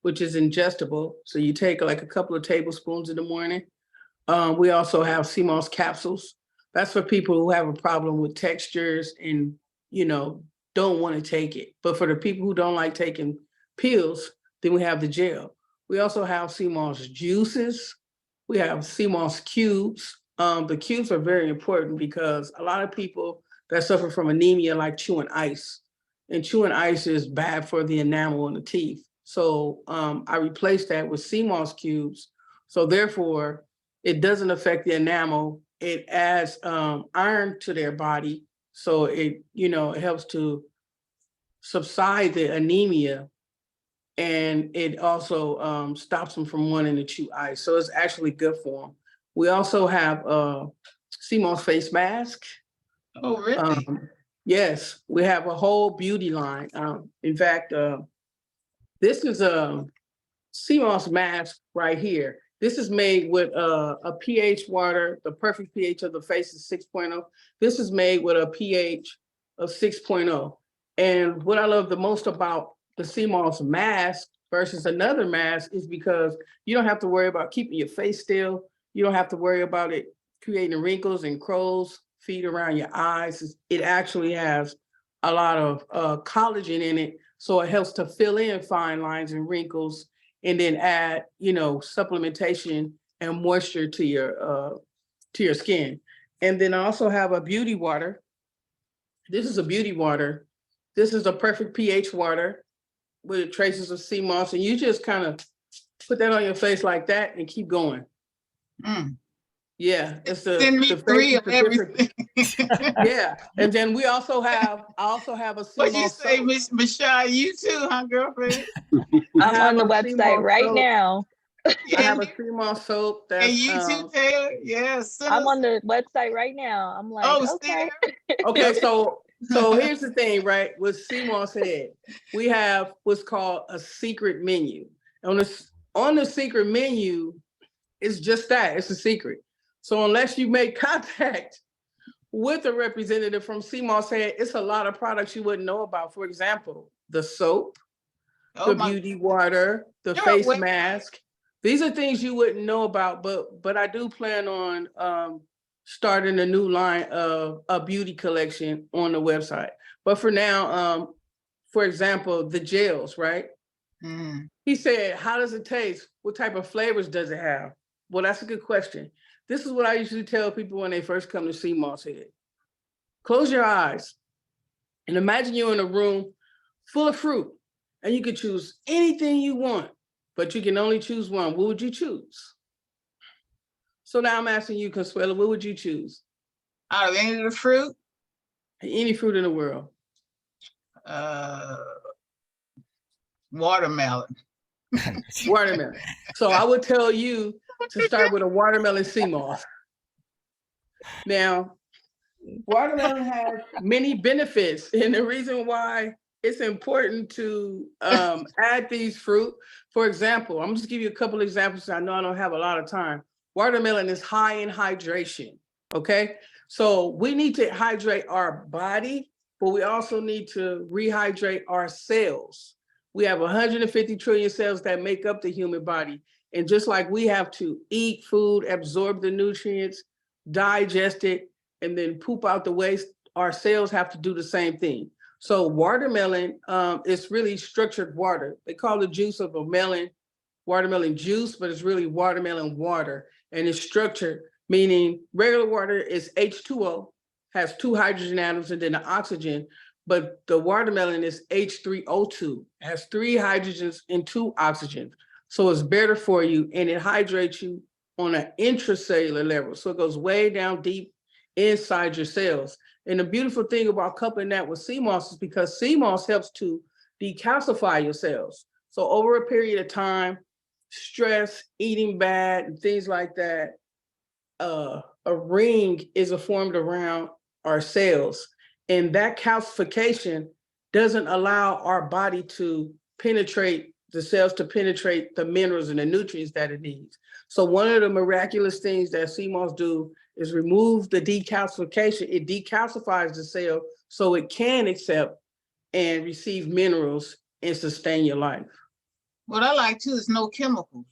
which is ingestible. So you take like a couple of tablespoons in the morning. We also have sea moss capsules. That's for people who have a problem with textures and, don't want to take it. But for the people who don't like taking pills, then we have the gel. We also have sea moss juices. We have sea moss cubes. The cubes are very important because a lot of people that suffer from anemia like chewing ice. And chewing ice is bad for the enamel in the teeth. So I replaced that with sea moss cubes. So therefore, it doesn't affect the enamel. It adds iron to their body. So it helps to subside the anemia. And it also stops them from wanting to chew ice. So it's actually good for them. We also have sea moss face mask. Oh, really? Yes, we have a whole beauty line. In fact, this is a sea moss mask right here. This is made with a pH water. The perfect pH of the face is 6.0. This is made with a pH of 6.0. And what I love the most about the sea moss mask versus another mask is because you don't have to worry about keeping your face still. You don't have to worry about it creating wrinkles and crow's feet around your eyes. It actually has a lot of collagen in it, so it helps to fill in fine lines and wrinkles, and then add, supplementation and moisture to your skin. And then I also have a beauty water. This is a beauty water. This is a perfect pH water with traces of sea moss, and you just kind of put that on your face like that and keep going. Mm. Yeah, it's Send me the 3 of everything. Yeah, and then I also have a sea What you moss say, soap. Miss Michelle? You too, huh, girlfriend? I'm on the website right now. I have a sea moss soap And that's you too, Taylor? Yes. I'm on the website right now. I'm like, okay. Okay, so here's the thing, right? With Sea Moss Head, we have what's called a secret menu. on the secret menu, it's just that, it's a secret. So unless you make contact with a representative from CMOS Head, it's a lot of products you wouldn't know about. For example, the soap, the beauty water, the face mask. These are things you wouldn't know about, but I do plan on starting a new line of a beauty collection on the website. But for now, for example, the gels, right? He said, how does it taste? What type of flavors does it have? Well, that's a good question. This is what I usually tell people when they first come to CMOS Head. Close your eyes and imagine you're in a room full of fruit and you could choose anything you want, but you can only choose one. What would you choose? So now I'm asking you, Consuelo, what would you choose? Out of any of the fruit? Any fruit in the world. Watermelon. Watermelon. So I would tell you to start with a watermelon CMOS. Now, watermelon has many benefits, and the reason why it's important to add these fruit. For example, I'm just give you a couple examples. I know I don't have a lot of time. Watermelon is high in hydration. Okay, so we need to hydrate our body, but we also need to rehydrate our cells. We have 150 trillion cells that make up the human body. And just like we have to eat food, absorb the nutrients, digest it, and then poop out the waste, our cells have to do the same thing. So watermelon is really structured water. They call the juice of a melon watermelon juice, but it's really watermelon water. And it's structured, meaning regular water is H2O, has 2 hydrogen atoms and then the oxygen. But the watermelon is H3O2, has 3 hydrogens and 2 oxygens. So it's better for you and it hydrates you on an intracellular level. So it goes way down deep inside your cells. And the beautiful thing about coupling that with CMOS is because CMOS helps to decalcify your cells. So over a period of time, stress, eating bad, and things like that, a ring is formed around our cells. And that calcification doesn't allow our body to penetrate the cells, to penetrate the minerals and the nutrients that it needs. So one of the miraculous things that CMOS do is remove the decalcification. It decalcifies the cell so it can accept and receive minerals and sustain your life. What I like too is no chemicals,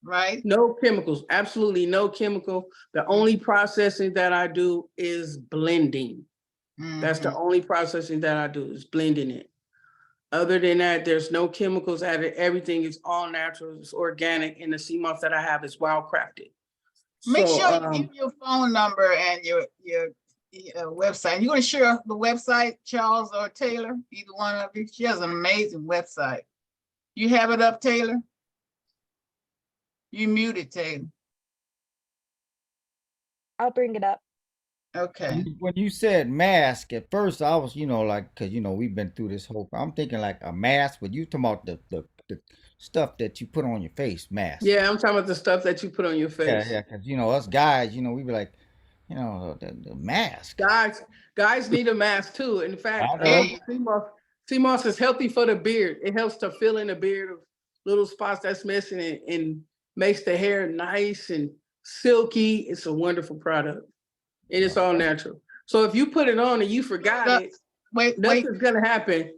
right? No chemicals, absolutely no chemical. The only processing that I do is blending. That's the only processing that I do is blending it. Other than that, there's no chemicals added. Everything is all natural, it's organic, and the CMOS that I have is wild crafted. Make sure you give your phone number and your website. You want to share the website, Charles or Taylor? Either one of you. She has an amazing website. You have it up, Taylor? You muted, Taylor. I'll bring it up. Okay. When you said mask, at first I was, like, because, we've been through this whole, I'm thinking like a mask, but you talking about the stuff that you put on your face, mask. Yeah, I'm talking about the stuff that you put on your face. Yeah, because, us guys, we be like, the mask. Guys need a mask too. In fact, CMOS is healthy for the beard. It helps to fill in the beard of little spots that's missing and makes the hair nice and silky. It's a wonderful product. And it's all natural. So if you put it on and you forgot it, nothing's gonna happen.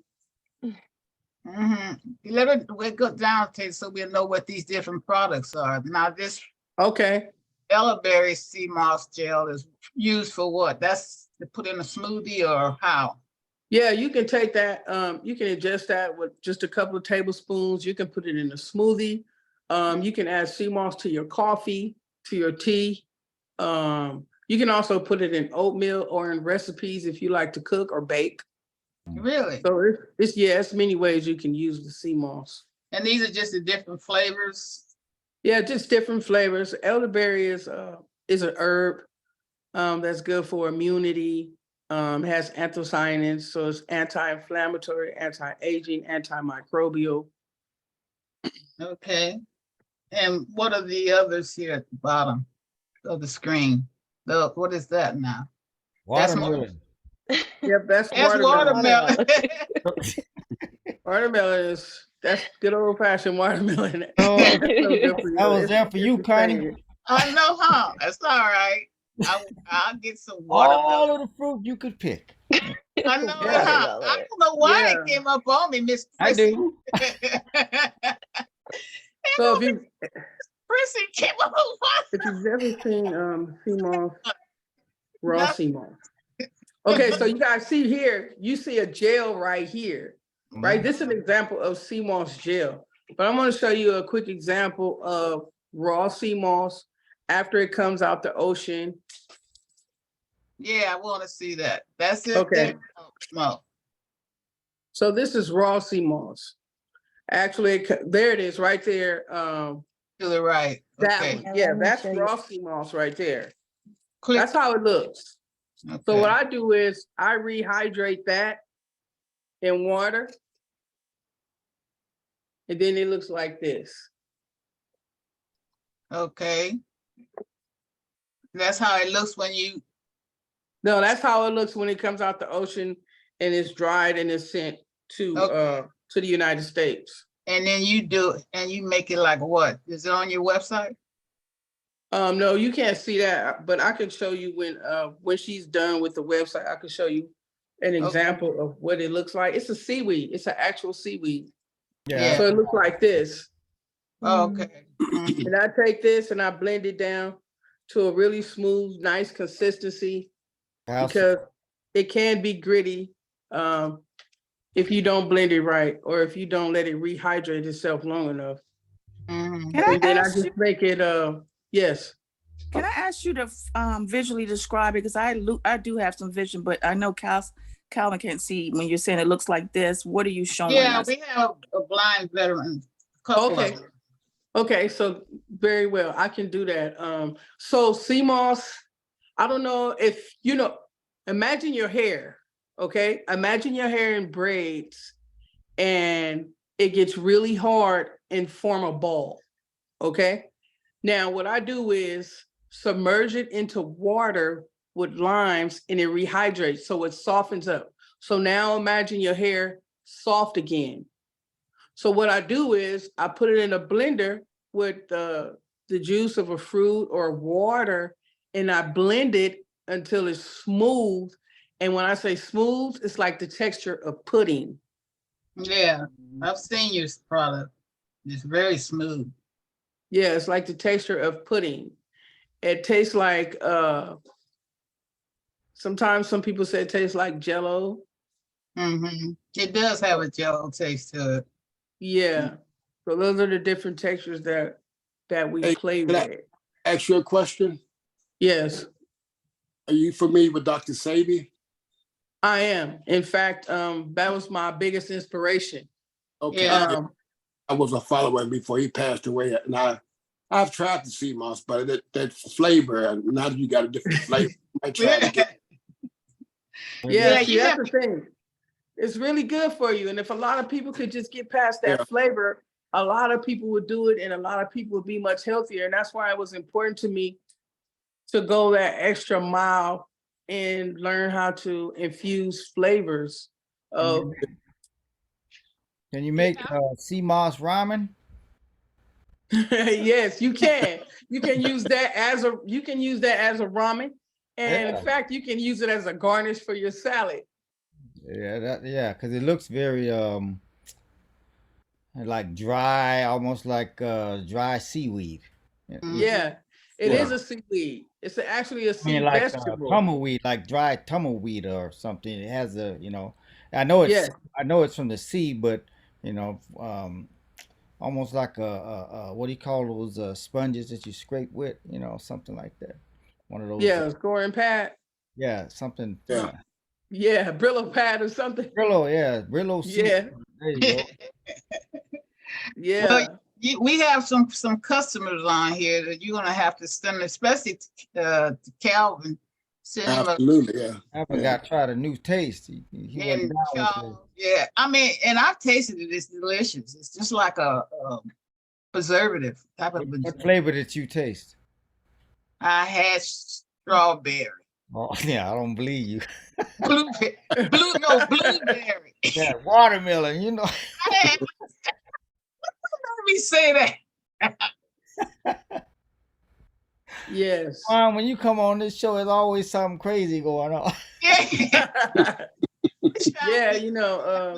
Let it go down, Taylor, so we'll know what these different products are. Now this elderberry CMOS gel is used for what? That's to put in a smoothie or how? Yeah, you can take that, you can ingest that with just a couple of tablespoons. You can put it in a smoothie. You can add CMOS to your coffee, to your tea. You can also put it in oatmeal or in recipes if you like to cook or bake. Really? So it's many ways you can use the CMOS. And these are just the different flavors? Yeah, just different flavors. Elderberry is an herb that's good for immunity. Has anthocyanins, so it's anti-inflammatory, anti-aging, antimicrobial. Okay. And what are the others here at the bottom of the screen? What is that now? Watermelon. Yep, that's watermelon. Watermelon is That's good old fashioned watermelon. Oh, That's so good for that you. was there for you, It's Connie. insane. I know, huh? That's all right. I'll get some All watermelon. of the fruit you could pick. I know, Yeah. huh? I don't know why Yeah. it came up on me, Miss I Prissy. do. So if you Prissy came up on if you've never seen sea moss, raw No. sea moss. Okay, so you guys see here, you see a gel right here, right? This is an example of sea moss gel. But I'm going to show you a quick example of raw sea moss after it comes out the ocean. Yeah, I want to see that. That's it. Okay. There. No. So this is raw sea moss. Actually, there it is right there. To the right. That Okay. one. Yeah, Yeah, let me that's show you. raw sea moss right there. Click. That's how it looks. Okay. So what I do is I rehydrate that in water. And then it looks like this. Okay. That's how it looks when you. No, that's how it looks when it comes out the ocean and it's dried and it's sent to the United States. And then you do it and you make it like what? Is it on your website? No, you can't see that, but I can show you when she's done with the website. I can show you an example of what it looks like. It's a seaweed. It's an actual seaweed. Yeah. So it looks like this. Okay. Mhm. And I take this and I blend it down to a really smooth, nice consistency because it can be gritty if you don't blend it right or if you don't let it rehydrate itself long enough. Mhm. Can I And then I ask just you, make it, yes. can I ask you to visually describe it? Because I do have some vision, but I know Calvin can't see when you're saying it looks like this. What are you showing Yeah, us? we have a blind veteran. Couple Okay. of them. Okay, so very well, I can do that. So sea moss, I don't know if, imagine your hair, okay? Imagine your hair in braids and it gets really hard and form a ball, okay? Now, what I do is submerge it into water with limes and it rehydrates, so it softens up. So now imagine your hair soft again. So what I do is I put it in a blender with the juice of a fruit or water, and I blend it until it's smooth. And when I say smooth, it's like the texture of pudding. Yeah, I've seen your product. It's very smooth. Yeah, it's like the texture of pudding. It tastes like, sometimes some people say it tastes like Jell-O. Mm-hmm. It does have a jello taste to it. Yeah. So those are the different textures that we Hey, play can I- with. Ask you a question. Yes, Are you familiar with Dr. Sabi? I am. In fact, that was my biggest inspiration. Okay. Yeah. I was a follower before he passed away, and I've tried the sea moss, but that flavor, now you got a different flavor. I might try to get. Yeah, see, you that's have the thing. It's really good for you. And if a lot of people could just get past that Yeah. flavor, a lot of people would do it and a lot of people would be much healthier. And that's why it was important to me to go that extra mile and learn how to infuse flavors of. Can you make sea moss ramen? Yes, you can. You can use that as a ramen. And Yeah. in fact, you can use it as a garnish for your salad. Yeah, because it looks very like dry, almost like dry seaweed. Yeah. Yeah, it Yeah. is a seaweed. It's actually a I sea mean, like vegetable. tumbleweed, like dry tumbleweed or something. It has I know it's from the sea, but almost like a what do you call those sponges that you scrape with? Something like that. One of those. Yeah, scoring pad. Yeah, something. Yeah. Yeah, Brillo pad or something. Brillo. Yeah. There you go. Yeah. Well, we have some customers on here that you're gonna have to send, especially to Calvin. Send him a, Absolutely, yeah. I forgot to try the new taste. He wasn't and down with Charles, yeah, I mean, and I've tasted it. It's delicious. It's just like a preservative type of. what flavor did you taste? I had strawberry, Oh yeah, I don't believe you. blueberry. Yeah, watermelon. I had me say that. Yes. When you come on this show, there's always something crazy going on. Yeah, you know,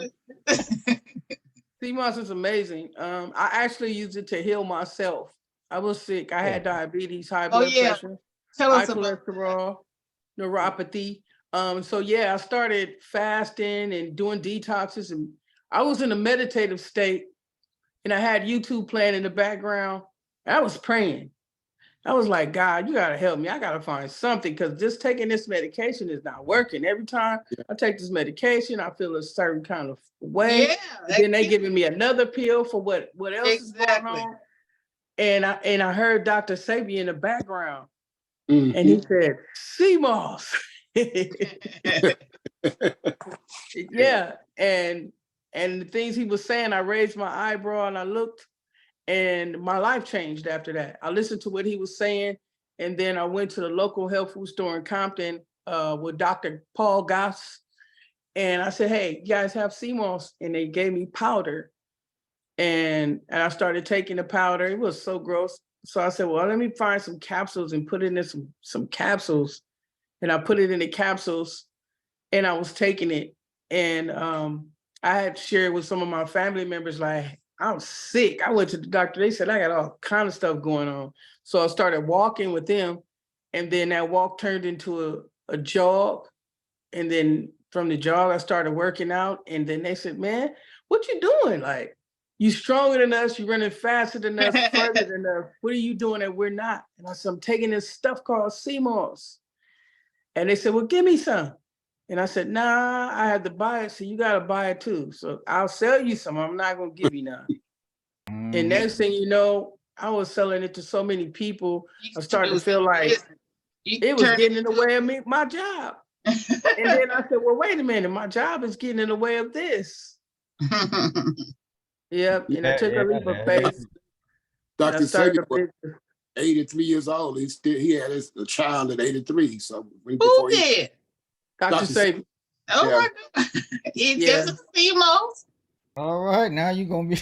CMOS is amazing. I actually used it to heal myself. I was sick. I had diabetes, high blood pressure, Tell high us about cholesterol, neuropathy. So yeah, I started fasting and doing detoxes, and I was in a meditative state, and I had YouTube playing in the background. And I was praying. I was like, God, you gotta help me. I gotta find something, because just taking this medication is not working. Every time I take this medication, I feel a certain kind of way. Yeah, And then they giving me another pill for what else is going on. And I heard Dr. Sabi in the background, and he said, CMOS. Yeah. And the things he was saying, I raised my eyebrow and I looked, and my life changed after that. I listened to what he was saying, and then I went to the local health food store in Compton with Dr. Paul Goss, and I said, hey, you guys have CMOS? And they gave me powder, and I started taking the powder. It was so gross. So I said, well, let me find some capsules and put it in some capsules. And I put it in the capsules, and I was taking it. And I had shared with some of my family members, like, I'm sick. I went to the doctor. They said I got all kind of stuff going on. So I started walking with them. And then that walk turned into a jog. And then from the jog, I started working out. And then they said, man, what you doing? Like, you stronger than us. You running faster than us, further than us. What are you doing that we're not? And I said, I'm taking this stuff called CMOS. And they said, well, give me some. And I said, nah, I had to buy it. So you got to buy it too. So I'll sell you some. I'm not going to give you none. And next thing you know, I was selling it to so many people. I started to feel like it was getting in the way of my job. And then I said, well, wait a minute. My job is getting in the way of this. Yep. And I took a leap of faith. Dr. Sabi was 83 years old. He had a child at 83. So who did? Dr. Sabi. Oh my God. It's just a CMOS. All right, now you're gonna be.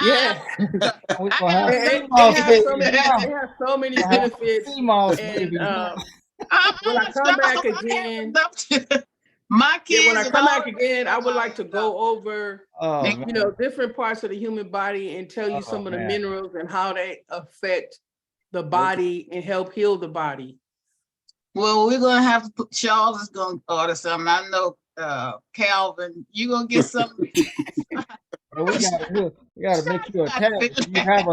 Yeah. We're gonna have They have so many benefits. And when I come back again, my kids. when I come back again, I would like to go over, different parts of the human body and tell you some of the minerals and how they affect the body and help heal the body. Well, we're gonna have to put, Charles is gonna order something. I know Calvin, you gonna get something. Well, we gotta make you a tag. Do you have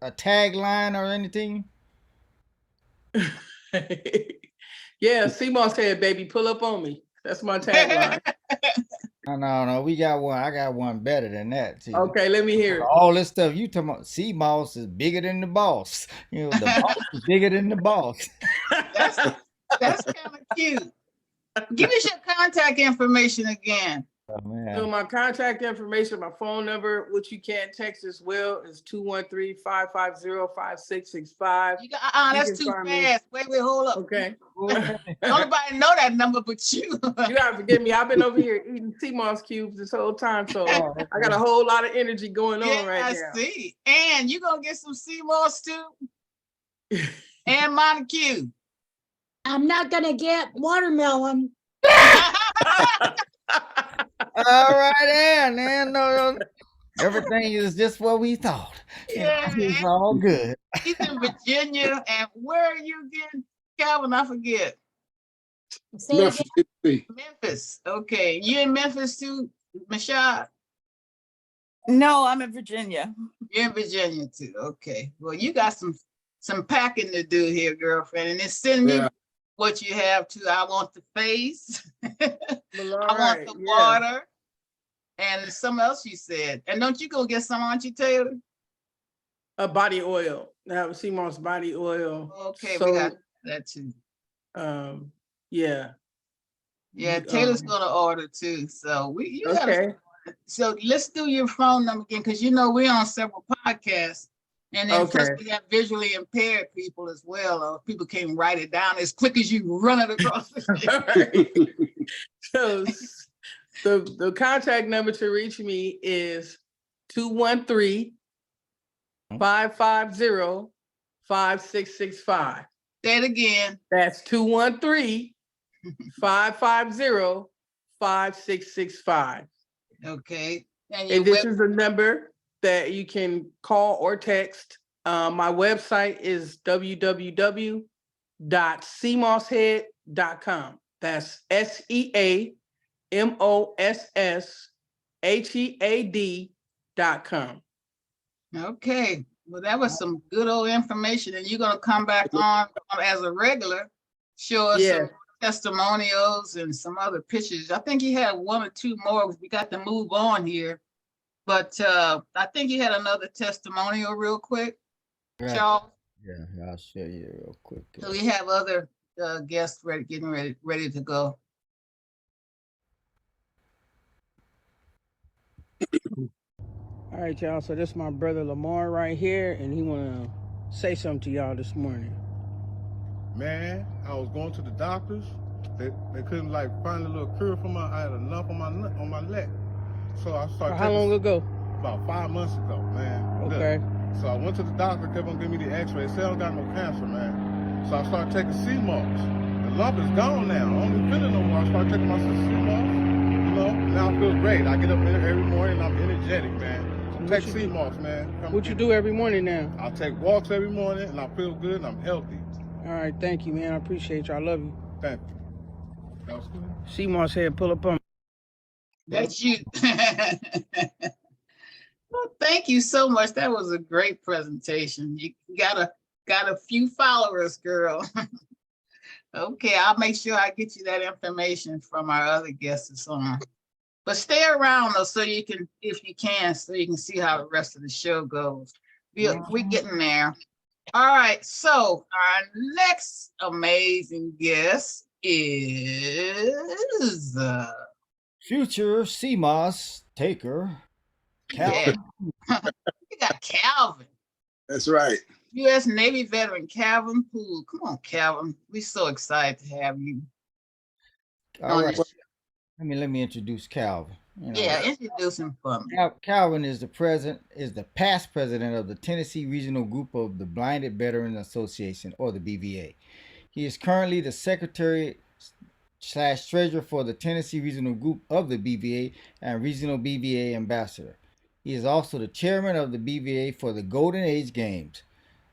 a tagline or anything? Yeah, CMOS said, baby, pull up on me. That's my tagline. No, we got one. I got one better than that too. Okay, let me hear it. All this stuff you talking about, CMOS is bigger than the boss. You know, the boss is bigger than the boss. That's kind of cute. Give us your contact information again. So my contact information, my phone number, which you can text as well, is 213-550-5665. That's too fast. Wait, hold up. Okay. Nobody know that number but you. You gotta forgive me. I've been over here eating CMOS cubes this whole time, so I got a whole lot of energy going on right now. I see. And you gonna get some CMOS too? And Montague. I'm not gonna get watermelon. All right, man. No, everything is just what we thought. Yeah, it's all good. He's in Virginia, and where are you again, Calvin? I forget. Memphis. Okay, you in Memphis too, Michelle? No, I'm in Virginia. You're in Virginia too. Okay. Well, you got some packing to do here, girlfriend, and then send me what you have too. I want the face. I want the water. And something else you said. And don't you go get some, aren't you, Taylor? A body oil. Now, CMOS body oil. Okay, we got that too. Yeah. Yeah, Taylor's gonna order too. So so let's do your phone number again, because you know we're on several podcasts. And then plus we got visually impaired people as well, or people can't write it down as quick as you run it across the street. So the contact number to reach me is 213-550-5665. Say it again. That's 213-550-5665. Okay. And And this is the number that you can call or text. My website is www.cmosshead.com. That's SEAMOSSHEAD.com. Okay. Well, that was some good old information. And you're gonna come back on as a regular, show us some testimonials and some other pictures. I think you had one or two more. We got to move on here. But I think you had another testimonial real quick, Right. Charles. Yeah, I'll show you real quick. So we have other guests getting ready to go. All right, y'all. So this is my brother Lamar right here, and he wanna say something to y'all this morning. Man, I was going to the doctors. They couldn't like find a little cure for I had a lump on my leg. So I started. How long ago? About 5 months ago, man. Okay. Look, so I went to the doctor, kept on giving me the x-ray. Said I don't got no cancer, man. So I started taking CMOS. The lump is gone now. I don't even feel it no more. I started taking my CMOS. You know, now I feel great. I get up every morning and I'm energetic, man. So take CMOS, man. What you do every morning now? I take walks every morning and I feel good and I'm healthy. All right, thank you, man. I appreciate you. I love you. Thank you. That was good. CMOS Head, pull up on me. That's you. Well, thank you so much. That was a great presentation. You got a few followers, girl. Okay, I'll make sure I get you that information from our other guests on. But stay around though, so you can, if you can, so you can see how the rest of the show goes. We're getting there. All right, so our next amazing guest is future CMOS taker, Calvin. Yeah. We got Calvin. That's right. U.S. Navy veteran Calvin Poole. Come on, Calvin. We're so excited to have you. All right. Let me introduce Calvin. Yeah, introduce him for me. Calvin is the past president of the Tennessee Regional Group of the Blinded Veterans Association, or the BVA. He is currently the secretary/treasurer for the Tennessee Regional Group of the BVA and regional BVA ambassador. He is also the chairman of the BVA for the Golden Age Games.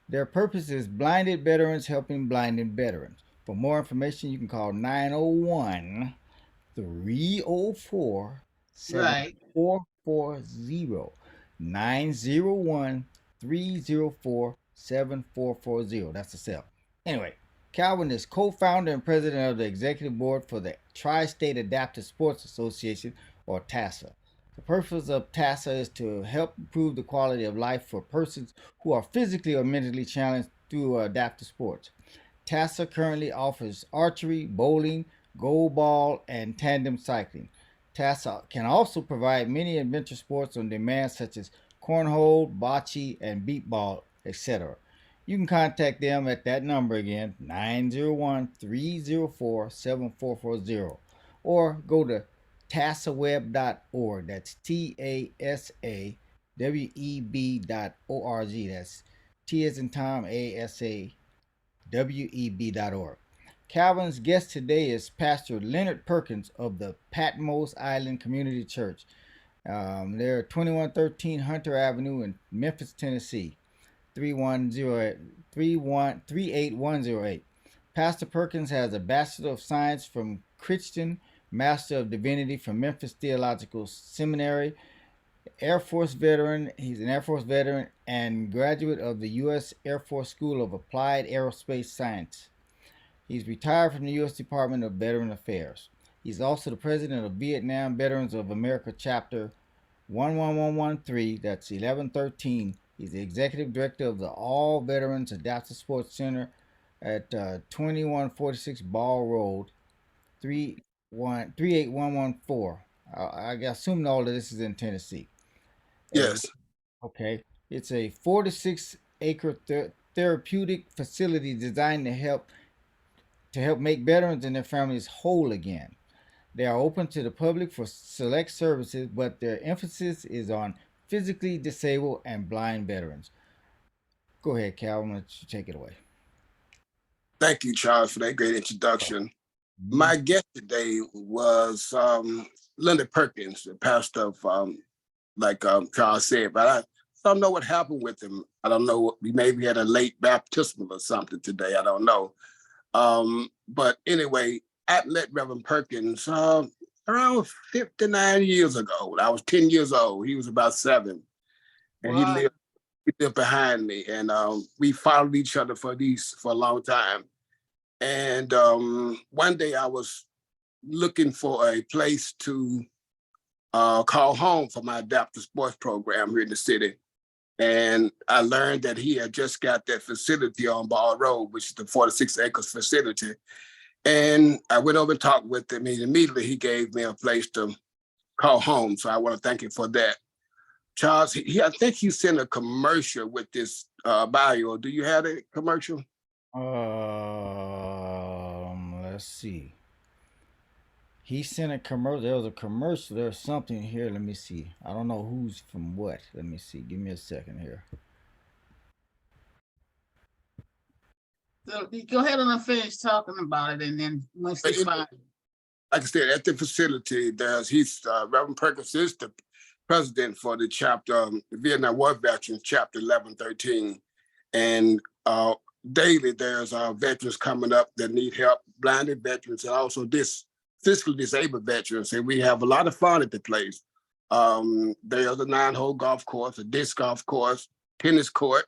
Their purpose is blinded veterans helping blinded veterans. For more information, you can call 901-304-7440. 901-304-7440. That's the cell. Anyway, Calvin is co-founder and president of the executive board for the Tri-State Adaptive Sports Association, or TASA. The purpose of TASA is to help improve the quality of life for persons who are physically or mentally challenged through adaptive sports. TASA currently offers archery, bowling, goalball, and tandem cycling. TASA can also provide many adventure sports on demand, such as cornhole, bocce, and beat ball, etc. You can contact them at that number again, 901-304-7440, or go to tasaweb.org. That's TASAWEB.org. That's T as in Tom, ASAWEB.org. Calvin's guest today is Pastor Leonard Perkins of the Patmos Island Community Church. They're 2113 Hunter Avenue in Memphis, Tennessee, 38108. Pastor Perkins has a Bachelor of Science from Christian, Master of Divinity from Memphis Theological Seminary, Air Force veteran. He's an Air Force veteran and graduate of the U.S. Air Force School of Applied Aerospace Science. He's retired from the U.S. Department of Veteran Affairs. He's also the president of Vietnam Veterans of America Chapter 11113, that's 1113. He's the executive director of the All Veterans Adaptive Sports Center at 2146 Ball Road, 38114. I assume all of this is in Tennessee. Yes. Okay. It's a 4 to 6 acre therapeutic facility designed to help make veterans and their families whole again. They are open to the public for select services, but their emphasis is on physically disabled and blind veterans. Go ahead, Cal. I'm going to let you take it away. Thank you, Charles, for that great introduction. My guest today was Linda Perkins, the pastor of, Charles said, but I don't know what happened with him. I don't know. We maybe had a late baptismal or something today. I don't know. But anyway, I met Reverend Perkins around 59 years ago. I was 10 years old. He was about 7. And Wow. he lived behind me. And we followed each other for a long time. And one day I was looking for a place to call home for my adaptive sports program here in the city. And I learned that he had just got that facility on Ball Road, which is the 46 acres facility. And I went over and talked with him, and immediately he gave me a place to call home. So I want to thank him for that. Charles, I think he sent a commercial with this bio. Do you have a commercial? Let's see. He sent a commercial. There was a commercial. There's something here. Let me see. I don't know who's from what. Let me see. Give me a second here. So go ahead and finish talking about it, and then once they find it. Like I said, at the facility, Reverend Perkins is the president for the chapter, the Vietnam War Veterans, chapter 1113. And daily there's veterans coming up that need help, blinded veterans, and also physically disabled veterans. And we have a lot of fun at the place. There's a 9-hole golf course, a disc golf course, tennis court.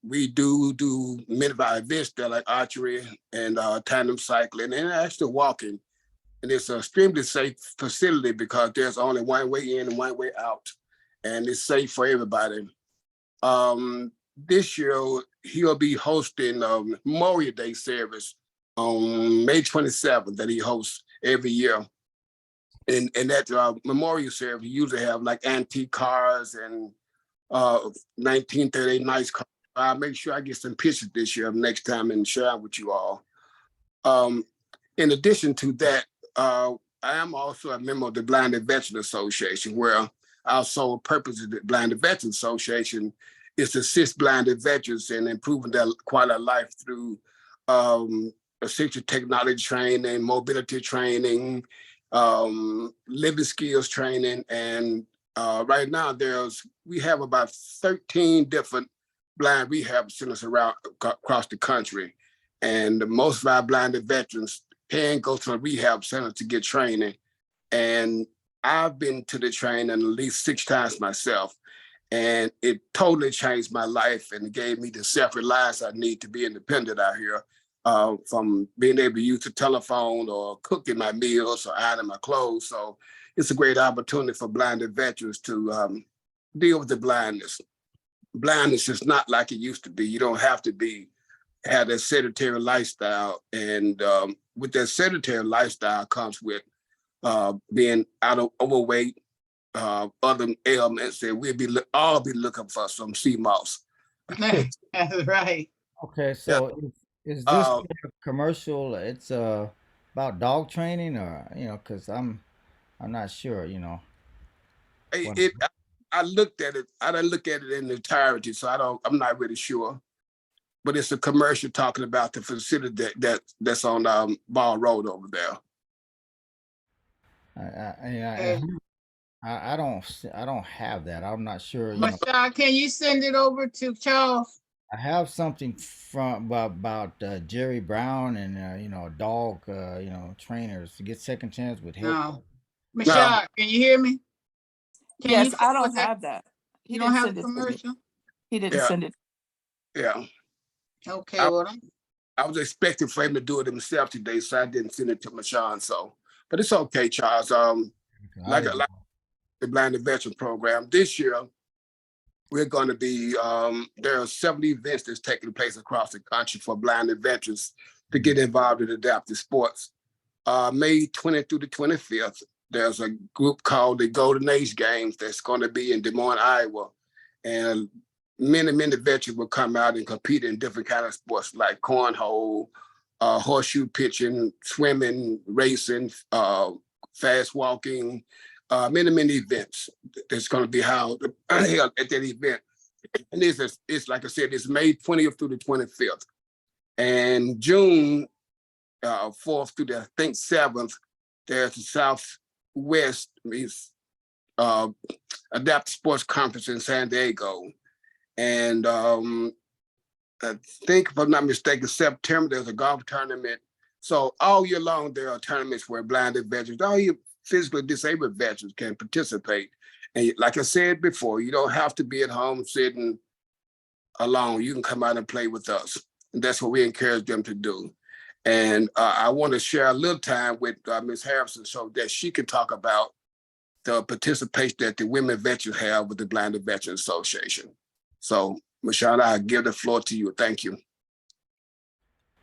We do many of our events there, like archery and tandem cycling and actually walking. And it's an extremely safe facility because there's only one way in and one way out. And it's safe for everybody. This year, he'll be hosting a Memorial Day service on May 27th that he hosts every year. And that memorial service, he usually have like antique cars and 1938 nice cars. I'll make sure I get some pictures this year next time and share them with you all. In addition to that, I am also a member of the Blinded Veterans Association, where our sole purpose of the Blinded Veterans Association is to assist blinded veterans in improving their quality of life through assistive technology training, mobility training, living skills training. And right now we have about 13 different blind rehab centers across the country. And most of our blinded veterans can go to a rehab center to get training. And I've been to the training at least 6 times myself. And it totally changed my life and gave me the self-reliance I need to be independent out here, from being able to use the telephone or cooking my meals or ironing my clothes. So it's a great opportunity for blinded veterans to deal with the blindness. Blindness is not like it used to be. You don't have to have that sedentary lifestyle. And with that sedentary lifestyle comes with being overweight, other ailments, that we'll all be looking for some CMOS. That's right. Okay, so is this commercial? It's about dog training, or because I'm not sure. I looked at it. I didn't look at it in entirety, so I'm not really sure. But it's a commercial talking about the facility that's on Ball Road over there. I don't have that. I'm not sure. Michelle, can you send it over to Charles? I have something from about Jerry Brown and dog trainers to get second chance with help. No. Michelle, can you hear me? Yes, I don't have that. You don't have a commercial? He didn't send it. Yeah. Okay, I was expecting for him to do it himself today, so I didn't send it to Michelle. But it's okay, Charles. Like the Blinded Veteran Program this year, we're going to be there are several events that's taking place across the country for blinded veterans to get involved in adaptive sports. May 20th through the 25th, there's a group called the Golden Age Games that's going to be in Des Moines, Iowa, and many veterans will come out and compete in different kinds of sports like cornhole, horseshoe pitching, swimming, racing, fast walking, many events that's going to be held at that event. And it's like I said, it's May 20th through the 25th. And June 4th through the, I think, 7th, there's the Southwest Adaptive Sports Conference in San Diego. And I think, if I'm not mistaken, September, there's a golf tournament. So all year long, there are tournaments where blinded veterans, all you physically disabled veterans can participate. And like I said before, you don't have to be at home sitting alone. You can come out and play with us. And that's what we encourage them to do. And I want to share a little time with Ms. Harrison so that she can talk about the participation that the women veterans have with the Blinded Veterans Association. So, Michelle, I give the floor to you. Thank you.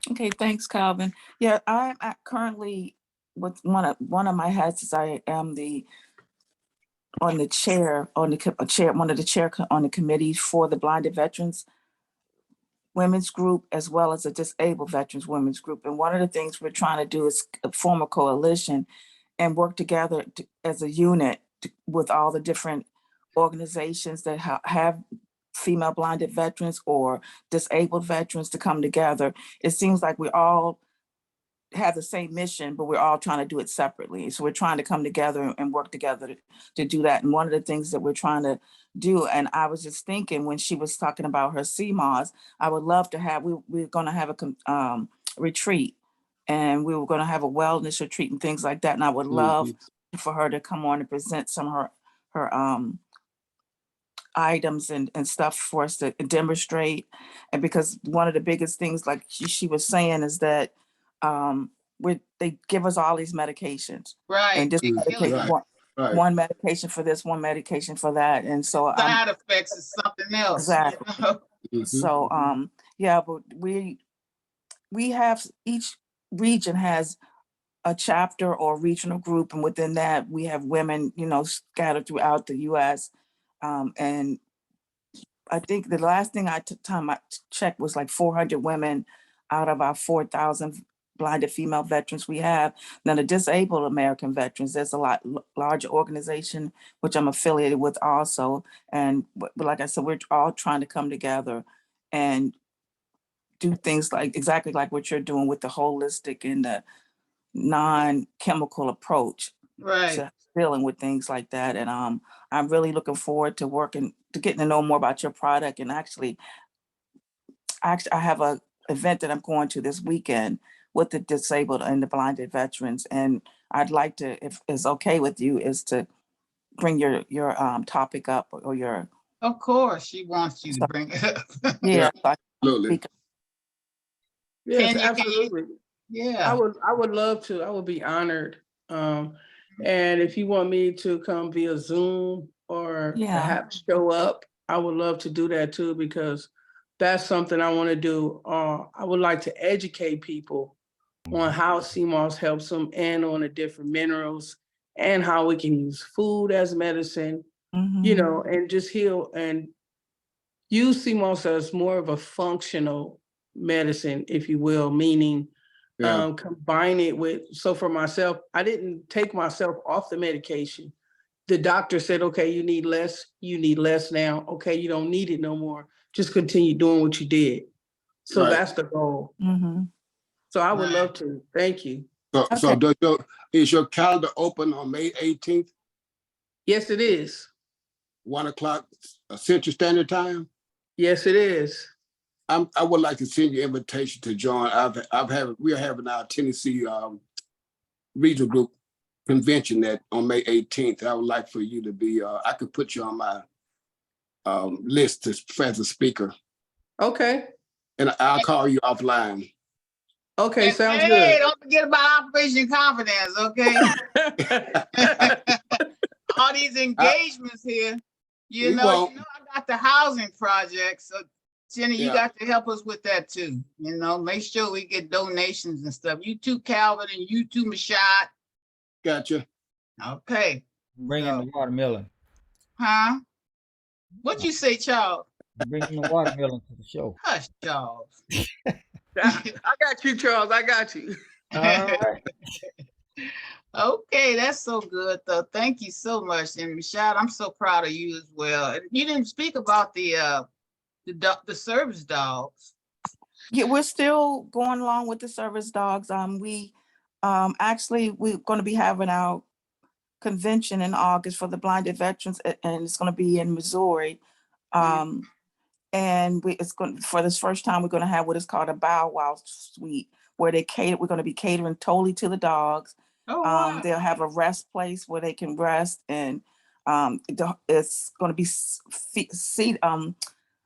Okay, thanks, Calvin. Yeah, I'm currently with one of my hats is I am one of the chair on the committee for the Blinded Veterans Women's Group, as well as a Disabled Veterans Women's Group. And one of the things we're trying to do is form a coalition and work together as a unit with all the different organizations that have female blinded veterans or disabled veterans to come together. It seems like we all have the same mission, but we're all trying to do it separately. So we're trying to come together and work together to do that. And one of the things that we're trying to do, and I was just thinking when she was talking about her CMOS, I would love to have, we're going to have a retreat, and we were going to have a wellness retreat and things like that. And I would love for her to come on and present some of her items and stuff for us to demonstrate. And because one of the biggest things, like she was saying, is that they give us all these medications, Right. and this medication, Right. one medication for this, one medication for that, and so side effects is something else. Exactly. You know? So yeah, but we have, each region has a chapter or regional group, and within that we have women, scattered throughout the U.S. And I think the last thing I checked was like 400 women out of our 4,000 blinded female veterans we have. Now the disabled American veterans, there's a lot larger organization, which I'm affiliated with also. And but like I said, we're all trying to come together and do things like exactly like what you're doing with the holistic and the non-chemical approach to dealing with things like that. And I'm really looking forward to getting to know more about your product. And actually I have a event that I'm going to this weekend with the disabled and the blinded veterans. And I'd like to, if it's okay with you, is to bring your topic up or your. Of course, she wants you to bring it up. Yeah, absolutely. Yes, absolutely. Yeah, I would love to. I would be honored. And if you want me to come via Zoom or perhaps show up, I would love to do that too, because that's something I want to do. I would like to educate people on how CMOS helps them and on the different minerals and how we can use food as medicine, and just heal and use CMOS as more of a functional medicine, if you will, meaning combine it with, so for myself, I didn't take myself off the medication. The doctor said, okay, you need less now. Okay, you don't need it no more. Just continue doing what you did. So that's the goal. So I would love to. Thank you. So is your calendar open on May 18th? Yes, it is. 1 o'clock Central Standard Time? Yes, it is. I would like to send you an invitation to join. We are having our Tennessee regional group convention on May 18th. I would like for you to be. I could put you on my list as a speaker. Okay. And I'll call you offline. Okay, sounds good. Hey, don't forget about Operation Confidence, okay? All these engagements here. You know, I got the housing project, so Jenny, you got to help us with that too. Make sure we get donations and stuff. You too, Calvin, and you too, Mashad. Gotcha. Okay. Bring in the watermelon. Huh? What you say, Charles? Bring in the watermelon to the show. Hush, Charles. I got you, Charles. I got you. All right. Okay, that's so good though. Thank you so much. And Michelle, I'm so proud of you as well. And you didn't speak about the service dogs. Yeah, we're still going along with the service dogs. Actually we're going to be having our convention in August for the blinded veterans, and it's going to be in Missouri. And it's going for this first time we're going to have what is called a bow wow suite, where we're going to be catering totally to the dogs. Oh, wow. They'll have a rest place where they can rest, and it's going to be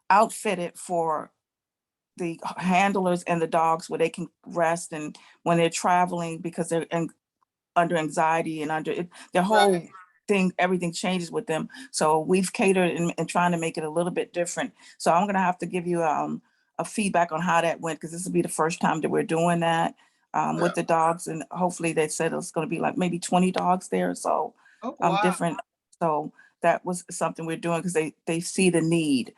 outfitted for the handlers and the dogs where they can rest, and when they're traveling, because they're under anxiety and under it, their whole thing, everything changes with them. So we've catered and trying to make it a little bit different. So I'm gonna have to give you a feedback on how that went, because this will be the first time that we're doing that with the dogs, and hopefully they said it's gonna be like maybe 20 dogs there. So different. So that was something we're doing because they see the need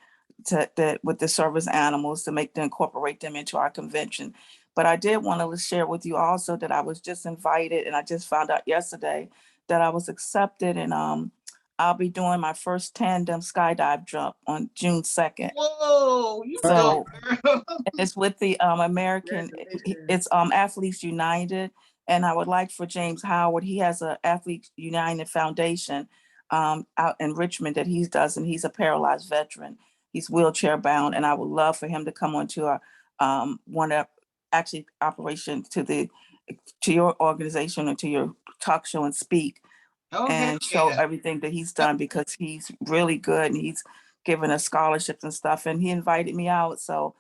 that with the service animals to incorporate them into our convention. But I did want to share with you also that I was just invited, and I just found out yesterday that I was accepted, and I'll be doing my first tandem skydive jump on June 2nd. Whoa, you So go, girl. it's with the American, it's Athletes United, and I would like for James Howard, he has a Athletes United Foundation out in Richmond that he does, and he's a paralyzed veteran. He's wheelchair bound, and I would love for him to come onto a one of actually operation to your organization or to your talk show and speak and show everything that he's done, because he's really good and he's given us scholarships and stuff, and he invited me out. So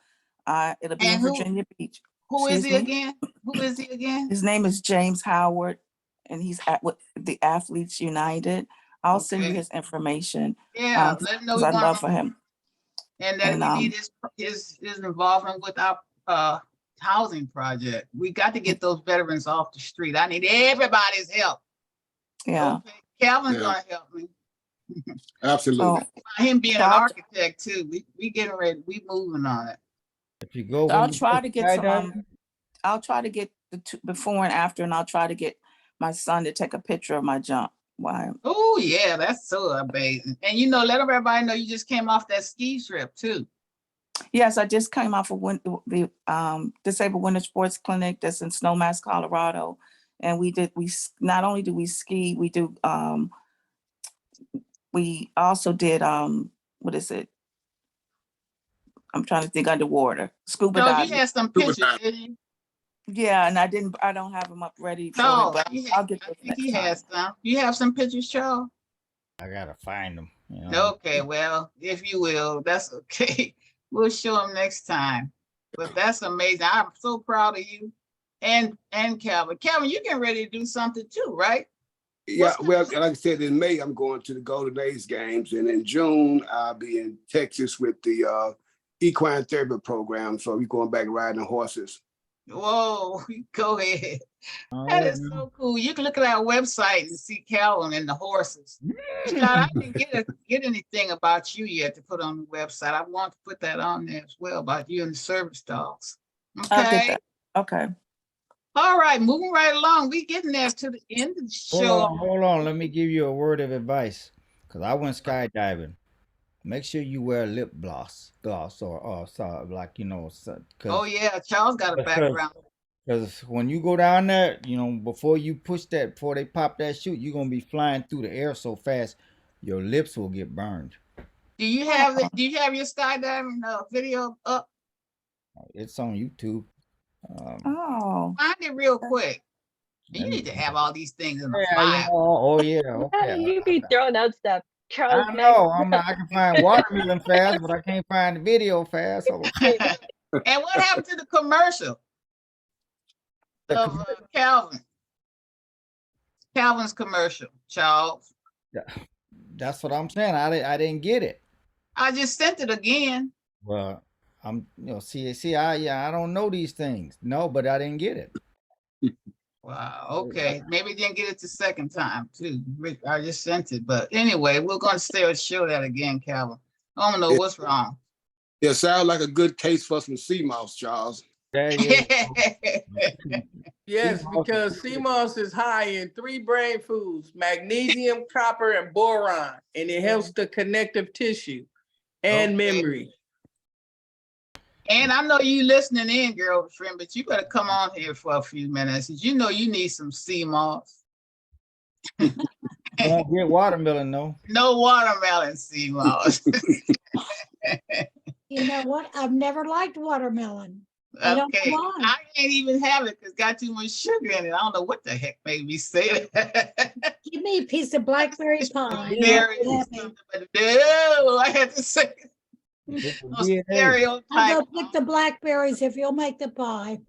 it'll be in Virginia Beach. Who is he again? Who is he again? His name is James Howard, and he's with the Athletes United. I'll send you his information. Yeah, let him know. I'd love for him. And that we need his involvement with our housing project. We got to get those veterans off the street. I need everybody's help. Yeah. Okay. Calvin's gonna help me. Absolutely. Him being an architect too. We getting ready. We moving on it. If you go, I'll try to get some. I'll try to get the before and after, and I'll try to get my son to take a picture of my jump. Wow. Oh yeah, that's so amazing. And let everybody know you just came off that ski trip too. Yes, I just came off of the Disabled Winter Sports Clinic that's in Snowmass, Colorado, and we not only do we ski, we do we also did what is it? I'm trying to think, underwater scuba diving. You had some pictures, didn't you? Yeah, and I don't have them up ready for it, but I'll get those next time. Has some. You have some pictures, Charles? I gotta find them. Okay, well, if you will, that's okay. We'll show them next time. But that's amazing. I'm so proud of you and Calvin. Calvin, you're getting ready to do something too, right? Yeah, well, like I said, in May, I'm going to the Golden Age Games, and in June, I'll be in Texas with the equine therapy program. So we're going back riding horses. Whoa, go ahead. That is so cool. You can look at our website and see Calvin and the horses. I didn't get anything about you yet to put on the website. I want to put that on there as well about you and the service dogs. Okay. I'll get that. Okay. All right, moving right along. We getting there to the end of the show. Hold on. Let me give you a word of advice, because I went skydiving. Make sure you wear lip gloss or like, oh yeah, Charles got a background. Because when you go down there, before they pop that chute, you're gonna be flying through the air so fast, your lips will get burned. Do you have your skydiving video up? It's on YouTube. Find it real quick. You need to have all these things in the file. Oh yeah. Okay. You be throwing out stuff. Charles, I know. I can find watermelon fast, but I can't find the video fast. And what happened to the commercial of Calvin? Calvin's commercial, Charles. That's what I'm saying. I didn't get it. I just sent it again. Well, I don't know these things. No, but I didn't get it. Wow. Okay. Maybe didn't get it the second time too. I just sent it, but anyway, we're going to show that again, Calvin. I don't know what's wrong. It sounds like a good case for some sea moss, Charles. Yeah. Yes, CMOS because CMOS is high in 3 brain foods: magnesium, copper, and boron, and it helps the connective tissue and Okay. memory. And I know you listening in, girlfriend, but you better come on here for a few minutes. You know you need some sea moss. Don't get watermelon, though. No watermelon sea moss. You know what? I've never liked watermelon. I don't know Okay, why. I can't even have it because it's got too much sugar in it. I don't know what the heck made me say that. Give me a piece of blackberry pie. Berries or something, but no, I had to say It's a no DNA. I'll stereotype. go pick the blackberries if you'll make the pie.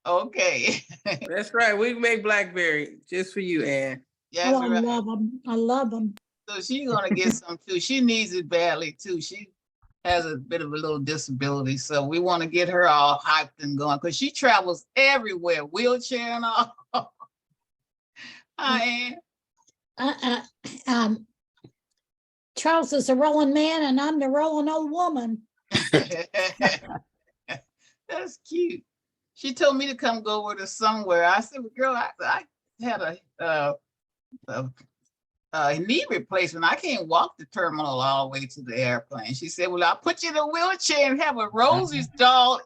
Okay. That's right. We make blackberry just for you, Ann. That's Oh, I right. love them. I love them. So she's gonna get some too. She needs it badly too. She has a bit of a little disability, so we want to get her all hyped and going because she travels everywhere, wheelchair and all. Hi, Ann. Charles is a rolling man and I'm the rolling old woman. That's cute. She told me to come go with her somewhere. I said, well, girl, I had a knee replacement. I can't walk the terminal all the way to the airplane. She said, well, I'll put you in a wheelchair and have a Rosie's doll.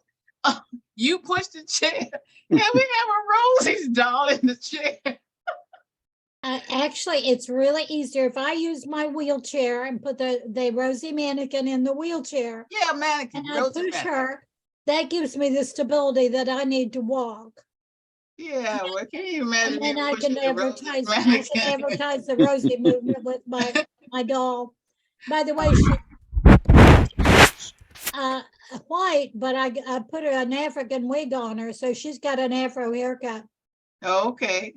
You push the chair and we have a Rosie's doll in the chair. Actually, it's really easier if I use my wheelchair and put the Rosie mannequin in the wheelchair. Yeah, mannequin. And I push her. That gives me the stability that I need to walk. Yeah, well, can you imagine? And then I can advertise the Rosie movement with my doll. By the way, she's white, but I put her an African wig on her, so she's got an Afro haircut. Okay,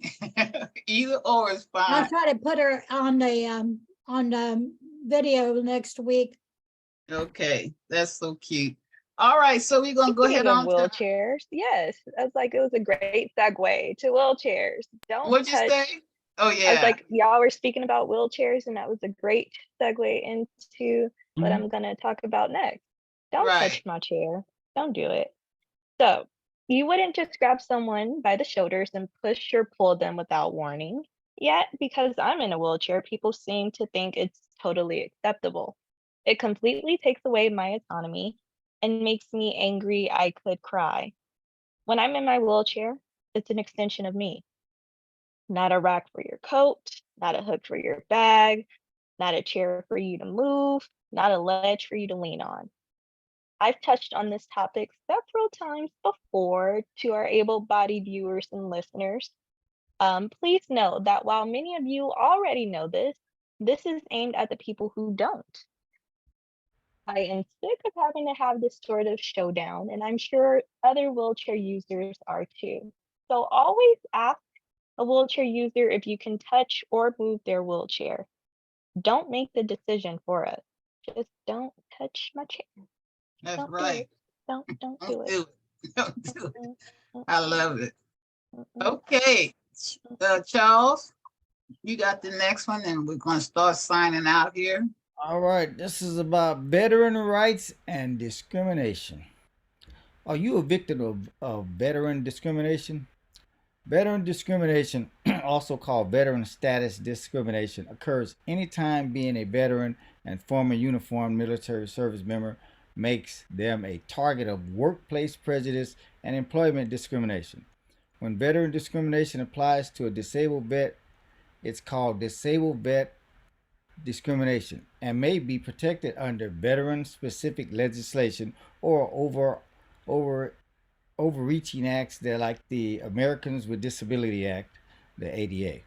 either or is fine. I'll try to put her on the video next week. Okay, that's so cute. All right, so we're gonna go Speaking ahead of on to wheelchairs. Yes, I was like, it was a great segue to wheelchairs. Don't what'd you touch. say? Oh I was yeah. like, y'all were speaking about wheelchairs, and that was a great segue into what I'm gonna talk about next. Don't Right. touch my chair. Don't do it. So you wouldn't just grab someone by the shoulders and push or pull them without warning. Yet, because I'm in a wheelchair, people seem to think it's totally acceptable. It completely takes away my autonomy and makes me angry. I could cry. When I'm in my wheelchair, it's an extension of me. Not a rack for your coat, not a hook for your bag, not a chair for you to move, not a ledge for you to lean on. I've touched on this topic several times before to our able-bodied viewers and listeners. Please know that while many of you already know this is aimed at the people who don't. I am sick of having to have this sort of showdown, and I'm sure other wheelchair users are too. So always ask a wheelchair user if you can touch or move their wheelchair. Don't make the decision for us. Just don't touch my chair. That's Don't do right. it. Don't do Don't it. do it. Don't do it. Mm-mm, I love it. mm-mm. Okay, Charles, you got the next one, and we're gonna start signing out here. All right, this is about veteran rights and discrimination. Are you a victim of veteran discrimination? Veteran discrimination, also called veteran status discrimination, occurs anytime being a veteran and former uniformed military service member makes them a target of workplace prejudice and employment discrimination. When veteran discrimination applies to a disabled vet, it's called disabled vet discrimination and may be protected under veteran specific legislation or over overreaching acts that like the Americans with Disability Act, the ADA.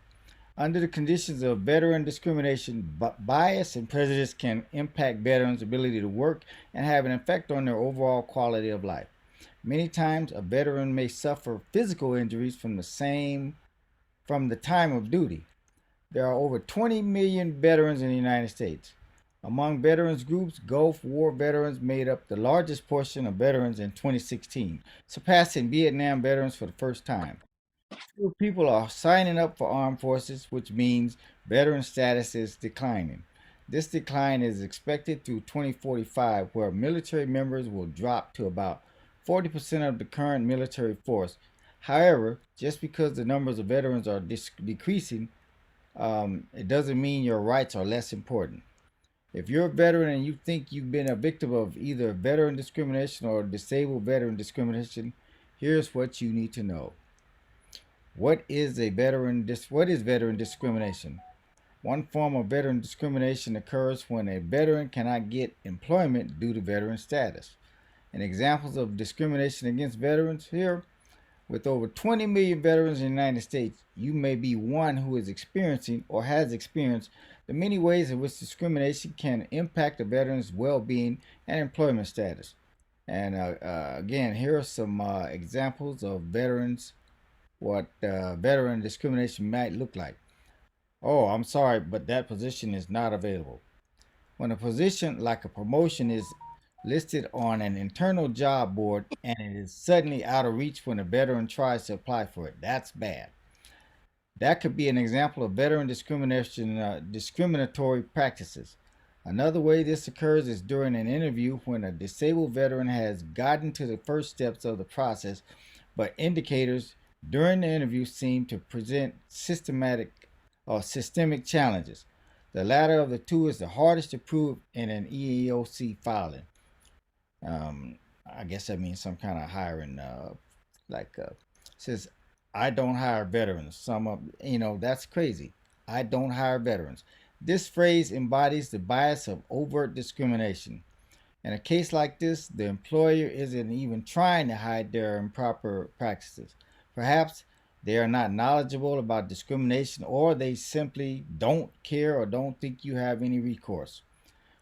Under the conditions of veteran discrimination, bias and prejudice can impact veterans' ability to work and have an effect on their overall quality of life. Many times a veteran may suffer physical injuries from the time of duty. There are over 20 million veterans in the United States. Among veterans groups, Gulf War veterans made up the largest portion of veterans in 2016, surpassing Vietnam veterans for the first time. Fewer people are signing up for armed forces, which means veteran status is declining. This decline is expected through 2045, where military members will drop to about 40% of the current military force. However, just because the numbers of veterans are decreasing, it doesn't mean your rights are less important. If you're a veteran and you think you've been a victim of either veteran discrimination or disabled veteran discrimination, here's what you need to know. What is veteran discrimination? One form of veteran discrimination occurs when a veteran cannot get employment due to veteran status. And examples of discrimination against veterans here: with over 20 million veterans in the United States, you may be one who is experiencing or has experienced the many ways in which discrimination can impact a veteran's well-being and employment status. And again, here are some examples of what veteran discrimination might look like. Oh, I'm sorry, but that position is not available. When a position like a promotion is listed on an internal job board and it is suddenly out of reach when a veteran tries to apply for it, that's bad. That could be an example of veteran discriminatory practices. Another way this occurs is during an interview when a disabled veteran has gotten to the first steps of the process, but indicators during the interview seem to present systematic or systemic challenges. The latter of the two is the hardest to prove in an EEOC filing. I guess that means some kind of hiring, says, I don't hire veterans. That's crazy. I don't hire veterans. This phrase embodies the bias of overt discrimination. In a case like this, the employer isn't even trying to hide their improper practices. Perhaps they are not knowledgeable about discrimination, or they simply don't care or don't think you have any recourse.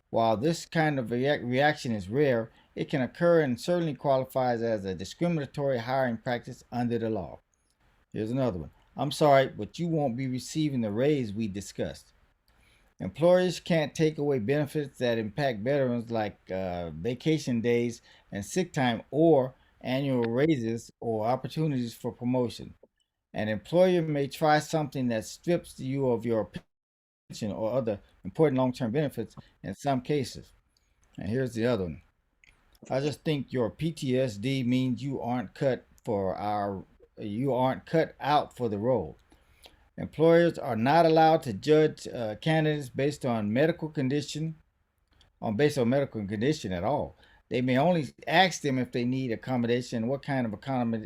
While this kind of reaction is rare, it can occur and certainly qualifies as a discriminatory hiring practice under the law. Here's another one. I'm sorry, but you won't be receiving the raise we discussed. Employers can't take away benefits that impact veterans like vacation days and sick time, or annual raises or opportunities for promotion. An employer may try something that strips you of your pension or other important long-term benefits in some cases. And here's the other one. I just think your PTSD means you aren't cut out for the role. Employers are not allowed to judge candidates based on medical condition at all. They may only ask them if they need accommodation and what kind of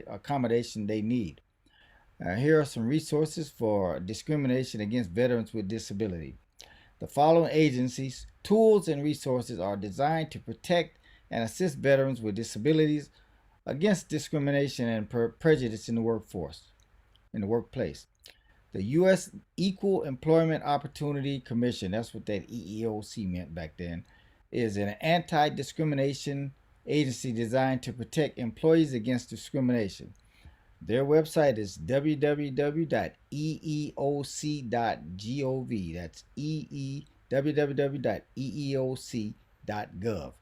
accommodation they need. Here are some resources for discrimination against veterans with disability. The following agencies, tools, and resources are designed to protect and assist veterans with disabilities against discrimination and prejudice in the workplace. The U.S. Equal Employment Opportunity Commission, that's what that EEOC meant back then, is an anti-discrimination agency designed to protect employees against discrimination. Their website is www.eeoc.gov. That's www.eeoc.gov.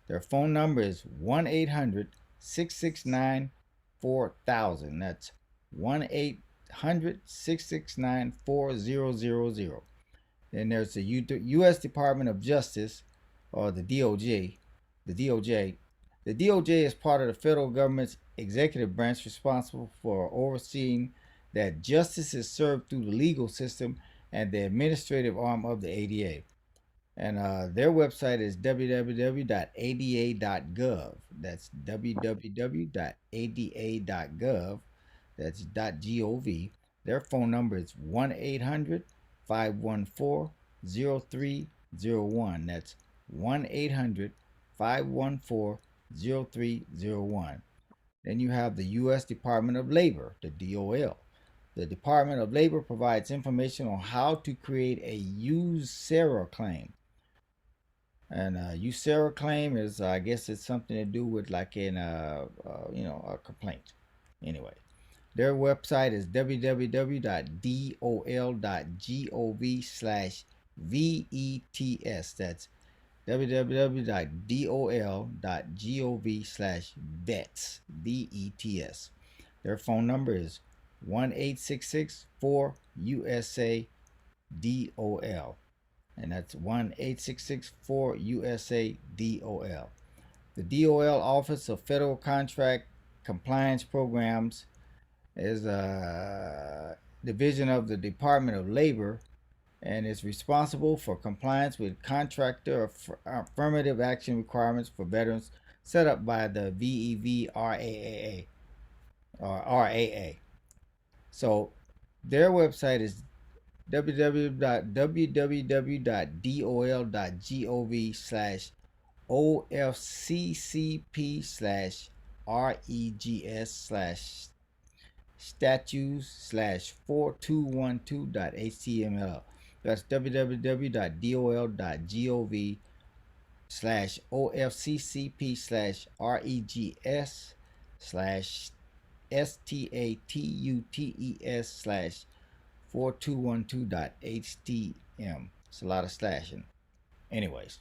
Their phone number is 1-800-669-4000. That's 1-800-669-4000. Then there's the U.S. Department of Justice, or the DOJ. The DOJ is part of the federal government's executive branch responsible for overseeing that justice is served through the legal system and the administrative arm of the ADA. And their website is www.ada.gov. That's www.ada.gov. That's .gov. Their phone number is 1-800-514-0301. That's 1-800-514-0301. Then you have the U.S. Department of Labor, the DOL. The Department of Labor provides information on how to create a USERRA claim. And USERRA claim is, I guess it's something to do with like a complaint. Anyway, their website is www.dol.gov/VETS. That's www.dol.gov/vets, VETS. Their phone number is 1-866-4-USA-DOL. And that's 1-866-4-USA-DOL. The DOL Office of Federal Contract Compliance Programs is a division of the Department of Labor, and is responsible for compliance with contractor affirmative action requirements for veterans set up by the VEVRAA or RAA. So their website is www.dol.gov/OFCCP/REGS/statues/4212.html. That's www.dolgs/OFCCP/REGS/statues/4212.htm. It's a lot of slashing. Anyways,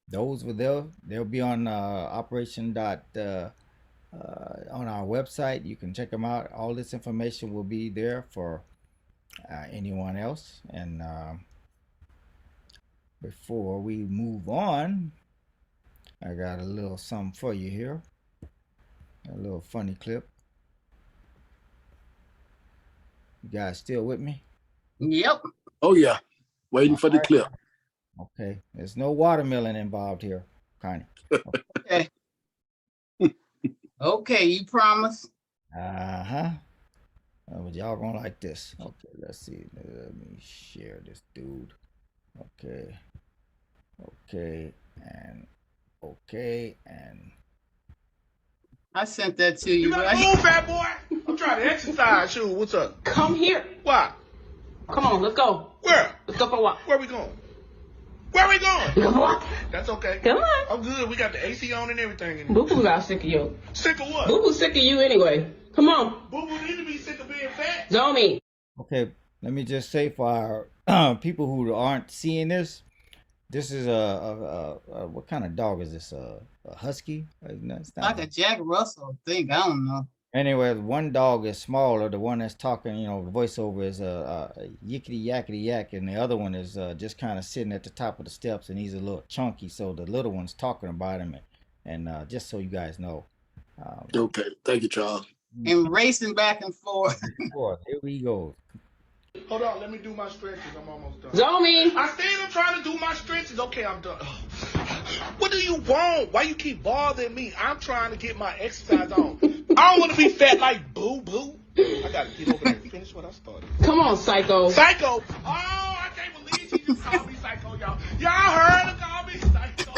those were there. They'll be on Operation on our website. You can check them out. All this information will be there for anyone else. And before we move on, I got a little something for you here. A little funny clip. You guys still with me? Yep. Oh yeah, waiting for the clip. Okay, there's no watermelon involved here, Connie. Okay. Okay, you promise? Uh-huh. But y'all gonna like this. Okay, let's see. Let me share this dude. Okay. Okay, and okay, and I sent that to you, You gotta right? move, fat boy. I'm trying to exercise. Shoot, what's up? Come here. Why? Come on, let's go. Where? Let's go for a walk. Where we going? Where we going? Come on. That's okay. Come on. I'm good. We got the AC on and everything. In Boo Boo got sick of you. Sick of what? Boo Boo sick of you anyway. Come on. Boo Boo need to be sick of being fat. Zoe. okay. Let me just say for our people who aren't seeing this, this is a what kind of dog is this? A husky? It's not Like a Jack Russell thing. I don't know. Anyway, one dog is smaller. The one that's talking, you know, the voiceover is a yickety yakety yak, and the other one is just kind of sitting at the top of the steps, and he's a little chunky. So the little one's talking about him, and just so you guys know. Okay, thank you, Charles. And racing back and forth. Here we go. Hold on, let me do my stretches. I'm almost done. Zoe. I still trying to do my stretches. Okay, I'm done. What do you want? Why you keep bothering me? I'm trying to get my exercise on. I don't want to be fat like Boo Boo. I gotta get over there and finish what I started. Come on, Psycho. Psycho. Oh, I can't believe she just called me Psycho, y'all. Y'all heard her call me Psycho.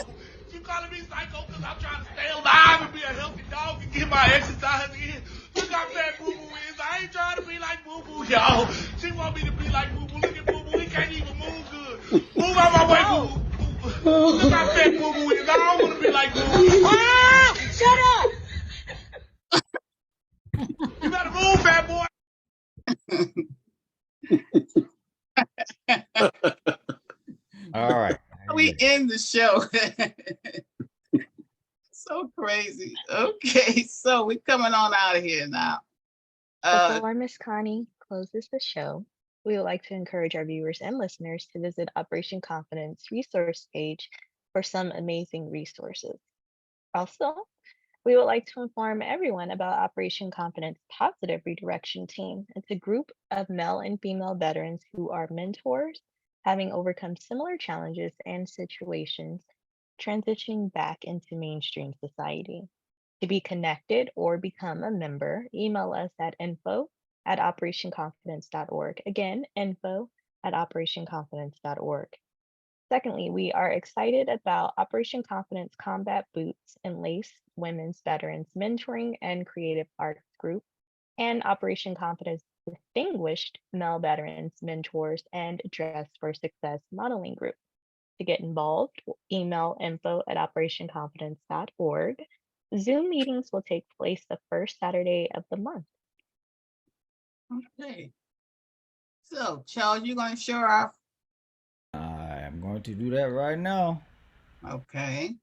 She calling me Psycho because I'm trying to stay alive and be a healthy dog and get my exercise in. Look how fat Boo Boo is. I ain't trying to be like Boo Boo, y'all. She want me to be like Boo Boo. Look at Boo Boo. He can't even move good. Move out my way, Boo Boo. Look how fat Boo Boo is. I don't want to be like Boo Boo. Ah! Shut up. You better move, fat boy. All right. We end the show. So crazy. Okay, so we're coming on out of here now. Before Miss Connie closes the show, we would like to encourage our viewers and listeners to visit Operation Confidence resource page for some amazing resources. Also, we would like to inform everyone about Operation Confidence Positive Redirection Team. It's a group of male and female veterans who are mentors, having overcome similar challenges and situations, transitioning back into mainstream society. To be connected or become a member, email us at info@operationconfidence.org. Again, info@operationconfidence.org. Secondly, we are excited about Operation Confidence Combat Boots and Lace Women's Veterans Mentoring and Creative Arts Group, and Operation Confidence Distinguished Male Veterans Mentors and Dress for Success Modeling Group. To get involved, email info@operationconfidence.org. Zoom meetings will take place the first Saturday of the month. Okay. So, Charles, you're going to show our. I am going to do that right now. Okay.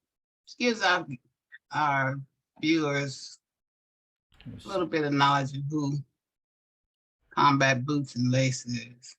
This gives our viewers a little bit of knowledge of who Combat Boots and Lace is.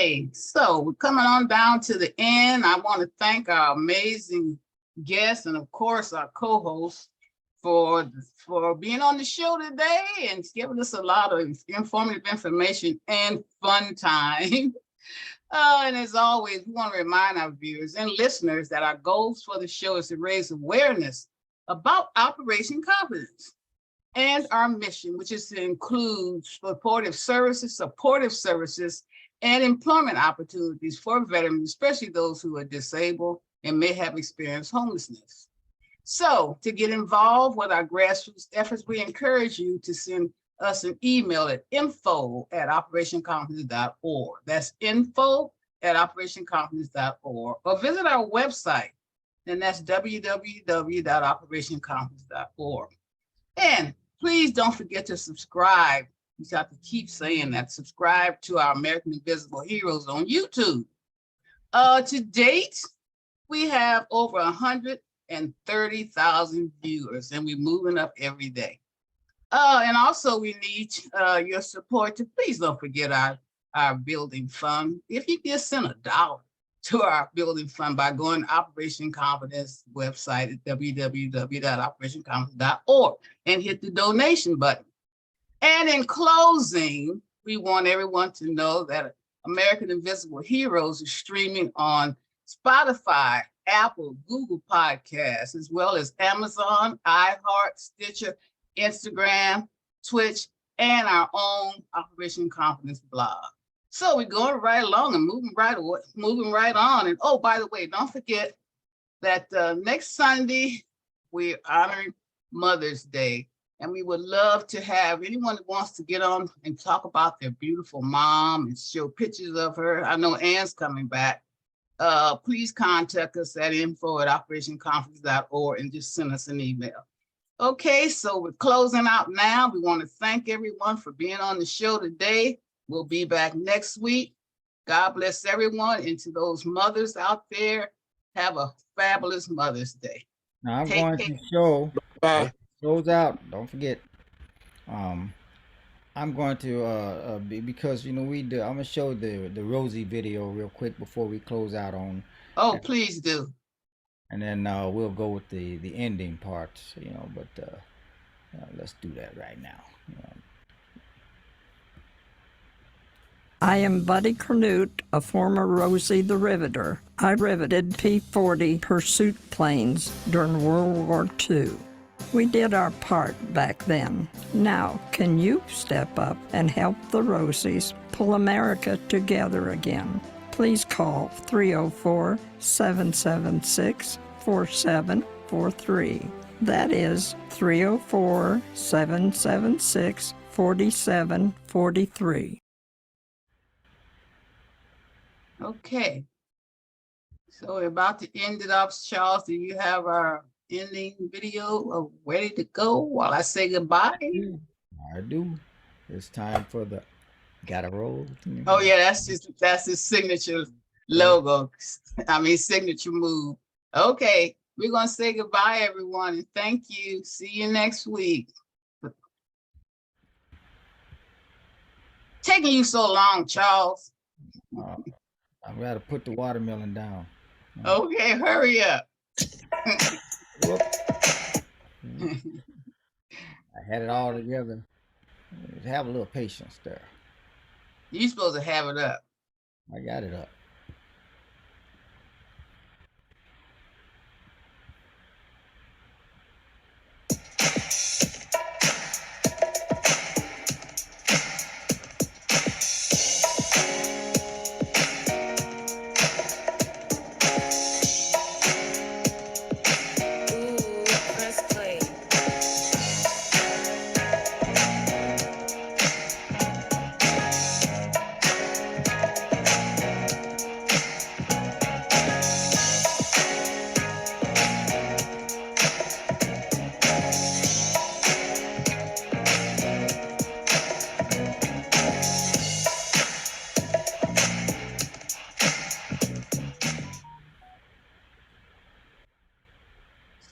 Okay, so we're coming on down to the end. I want to thank our amazing guests and of course our co-hosts for being on the show today and giving us a lot of informative information and fun time. And as always, we want to remind our viewers and listeners that our goals for the show is to raise awareness about Operation Confidence and our mission, which is to include supportive services, and employment opportunities for veterans, especially those who are disabled and may have experienced homelessness. So to get involved with our grassroots efforts, we encourage you to send us an email at info@operationconfidence.org. That's info@operationconfidence.org, or visit our website, and that's www.operationconfidence.org. And please don't forget to subscribe. You have to keep saying that. Subscribe to our American Invisible Heroes on YouTube. To date, we have over 130,000 viewers, and we're moving up every day. And also we need your support to please don't forget our building fund. If you just send $1 to our building fund by going to Operation Confidence website at www.operationconfidence.org and hit the donation button. And in closing, we want everyone to know that American Invisible Heroes is streaming on Spotify, Apple, Google Podcasts, as well as Amazon, iHeart, Stitcher, Instagram, Twitch, and our own Operation Confidence blog. So we're going right along and moving right on. And oh, by the way, don't forget that next Sunday, we're honoring Mother's Day. And we would love to have anyone that wants to get on and talk about their beautiful mom and show pictures of her. I know Ann's coming back. Please contact us at info@operationconfidence.org and just send us an email. Okay, so we're closing out now. We want to thank everyone for being on the show today. We'll be back next week. God bless everyone. And to those mothers out there, have a fabulous Mother's Day. Now I'm going to show. Close out. Don't forget. I'm going to because I'm gonna show the Rosie video real quick before we close out on. Oh, please do. And then we'll go with the ending parts, but let's do that right now. I am Buddy Canute, a former Rosie the Riveter. I riveted P-40 pursuit planes during World War II. We did our part back then. Now, can you step up and help the Rosies pull America together again? Please call 304-776-4743. That is 304-776-4743. Okay. So we're about to end it up. Charles, do you have our ending video ready to go while I say goodbye? I do. It's time for the gotta roll. Oh yeah, that's his signature logo. Signature move. Okay, we're gonna say goodbye, everyone, and thank you. See you next week. Taking you so long, Charles. I've got to put the watermelon down. Okay, hurry up. I had it all together. Have a little patience there. You're supposed to have it up. I got it up.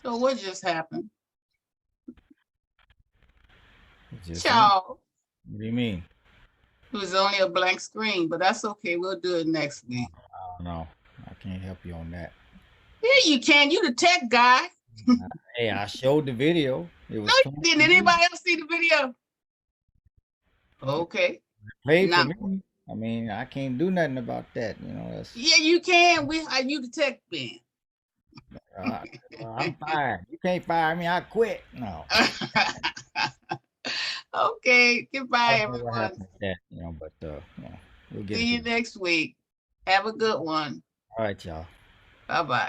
So what just happened? Just Charles. What do you mean? It was only a blank screen, but that's okay. We'll do it next week. I don't know. I can't help you on that. Yeah, you can. You the tech guy. Hey, I showed the video. It was No, did anybody else see the video? Okay. paid for Now, me. I mean, I can't do nothing about that. You know, that's yeah, you can. We are you the tech man. I'm fired. You can't fire me. I quit. No. Okay. I Goodbye, don't know what everyone. happened with that, you know, but we'll get See it you together. next week. Have a good one. All right, y'all. Bye-bye.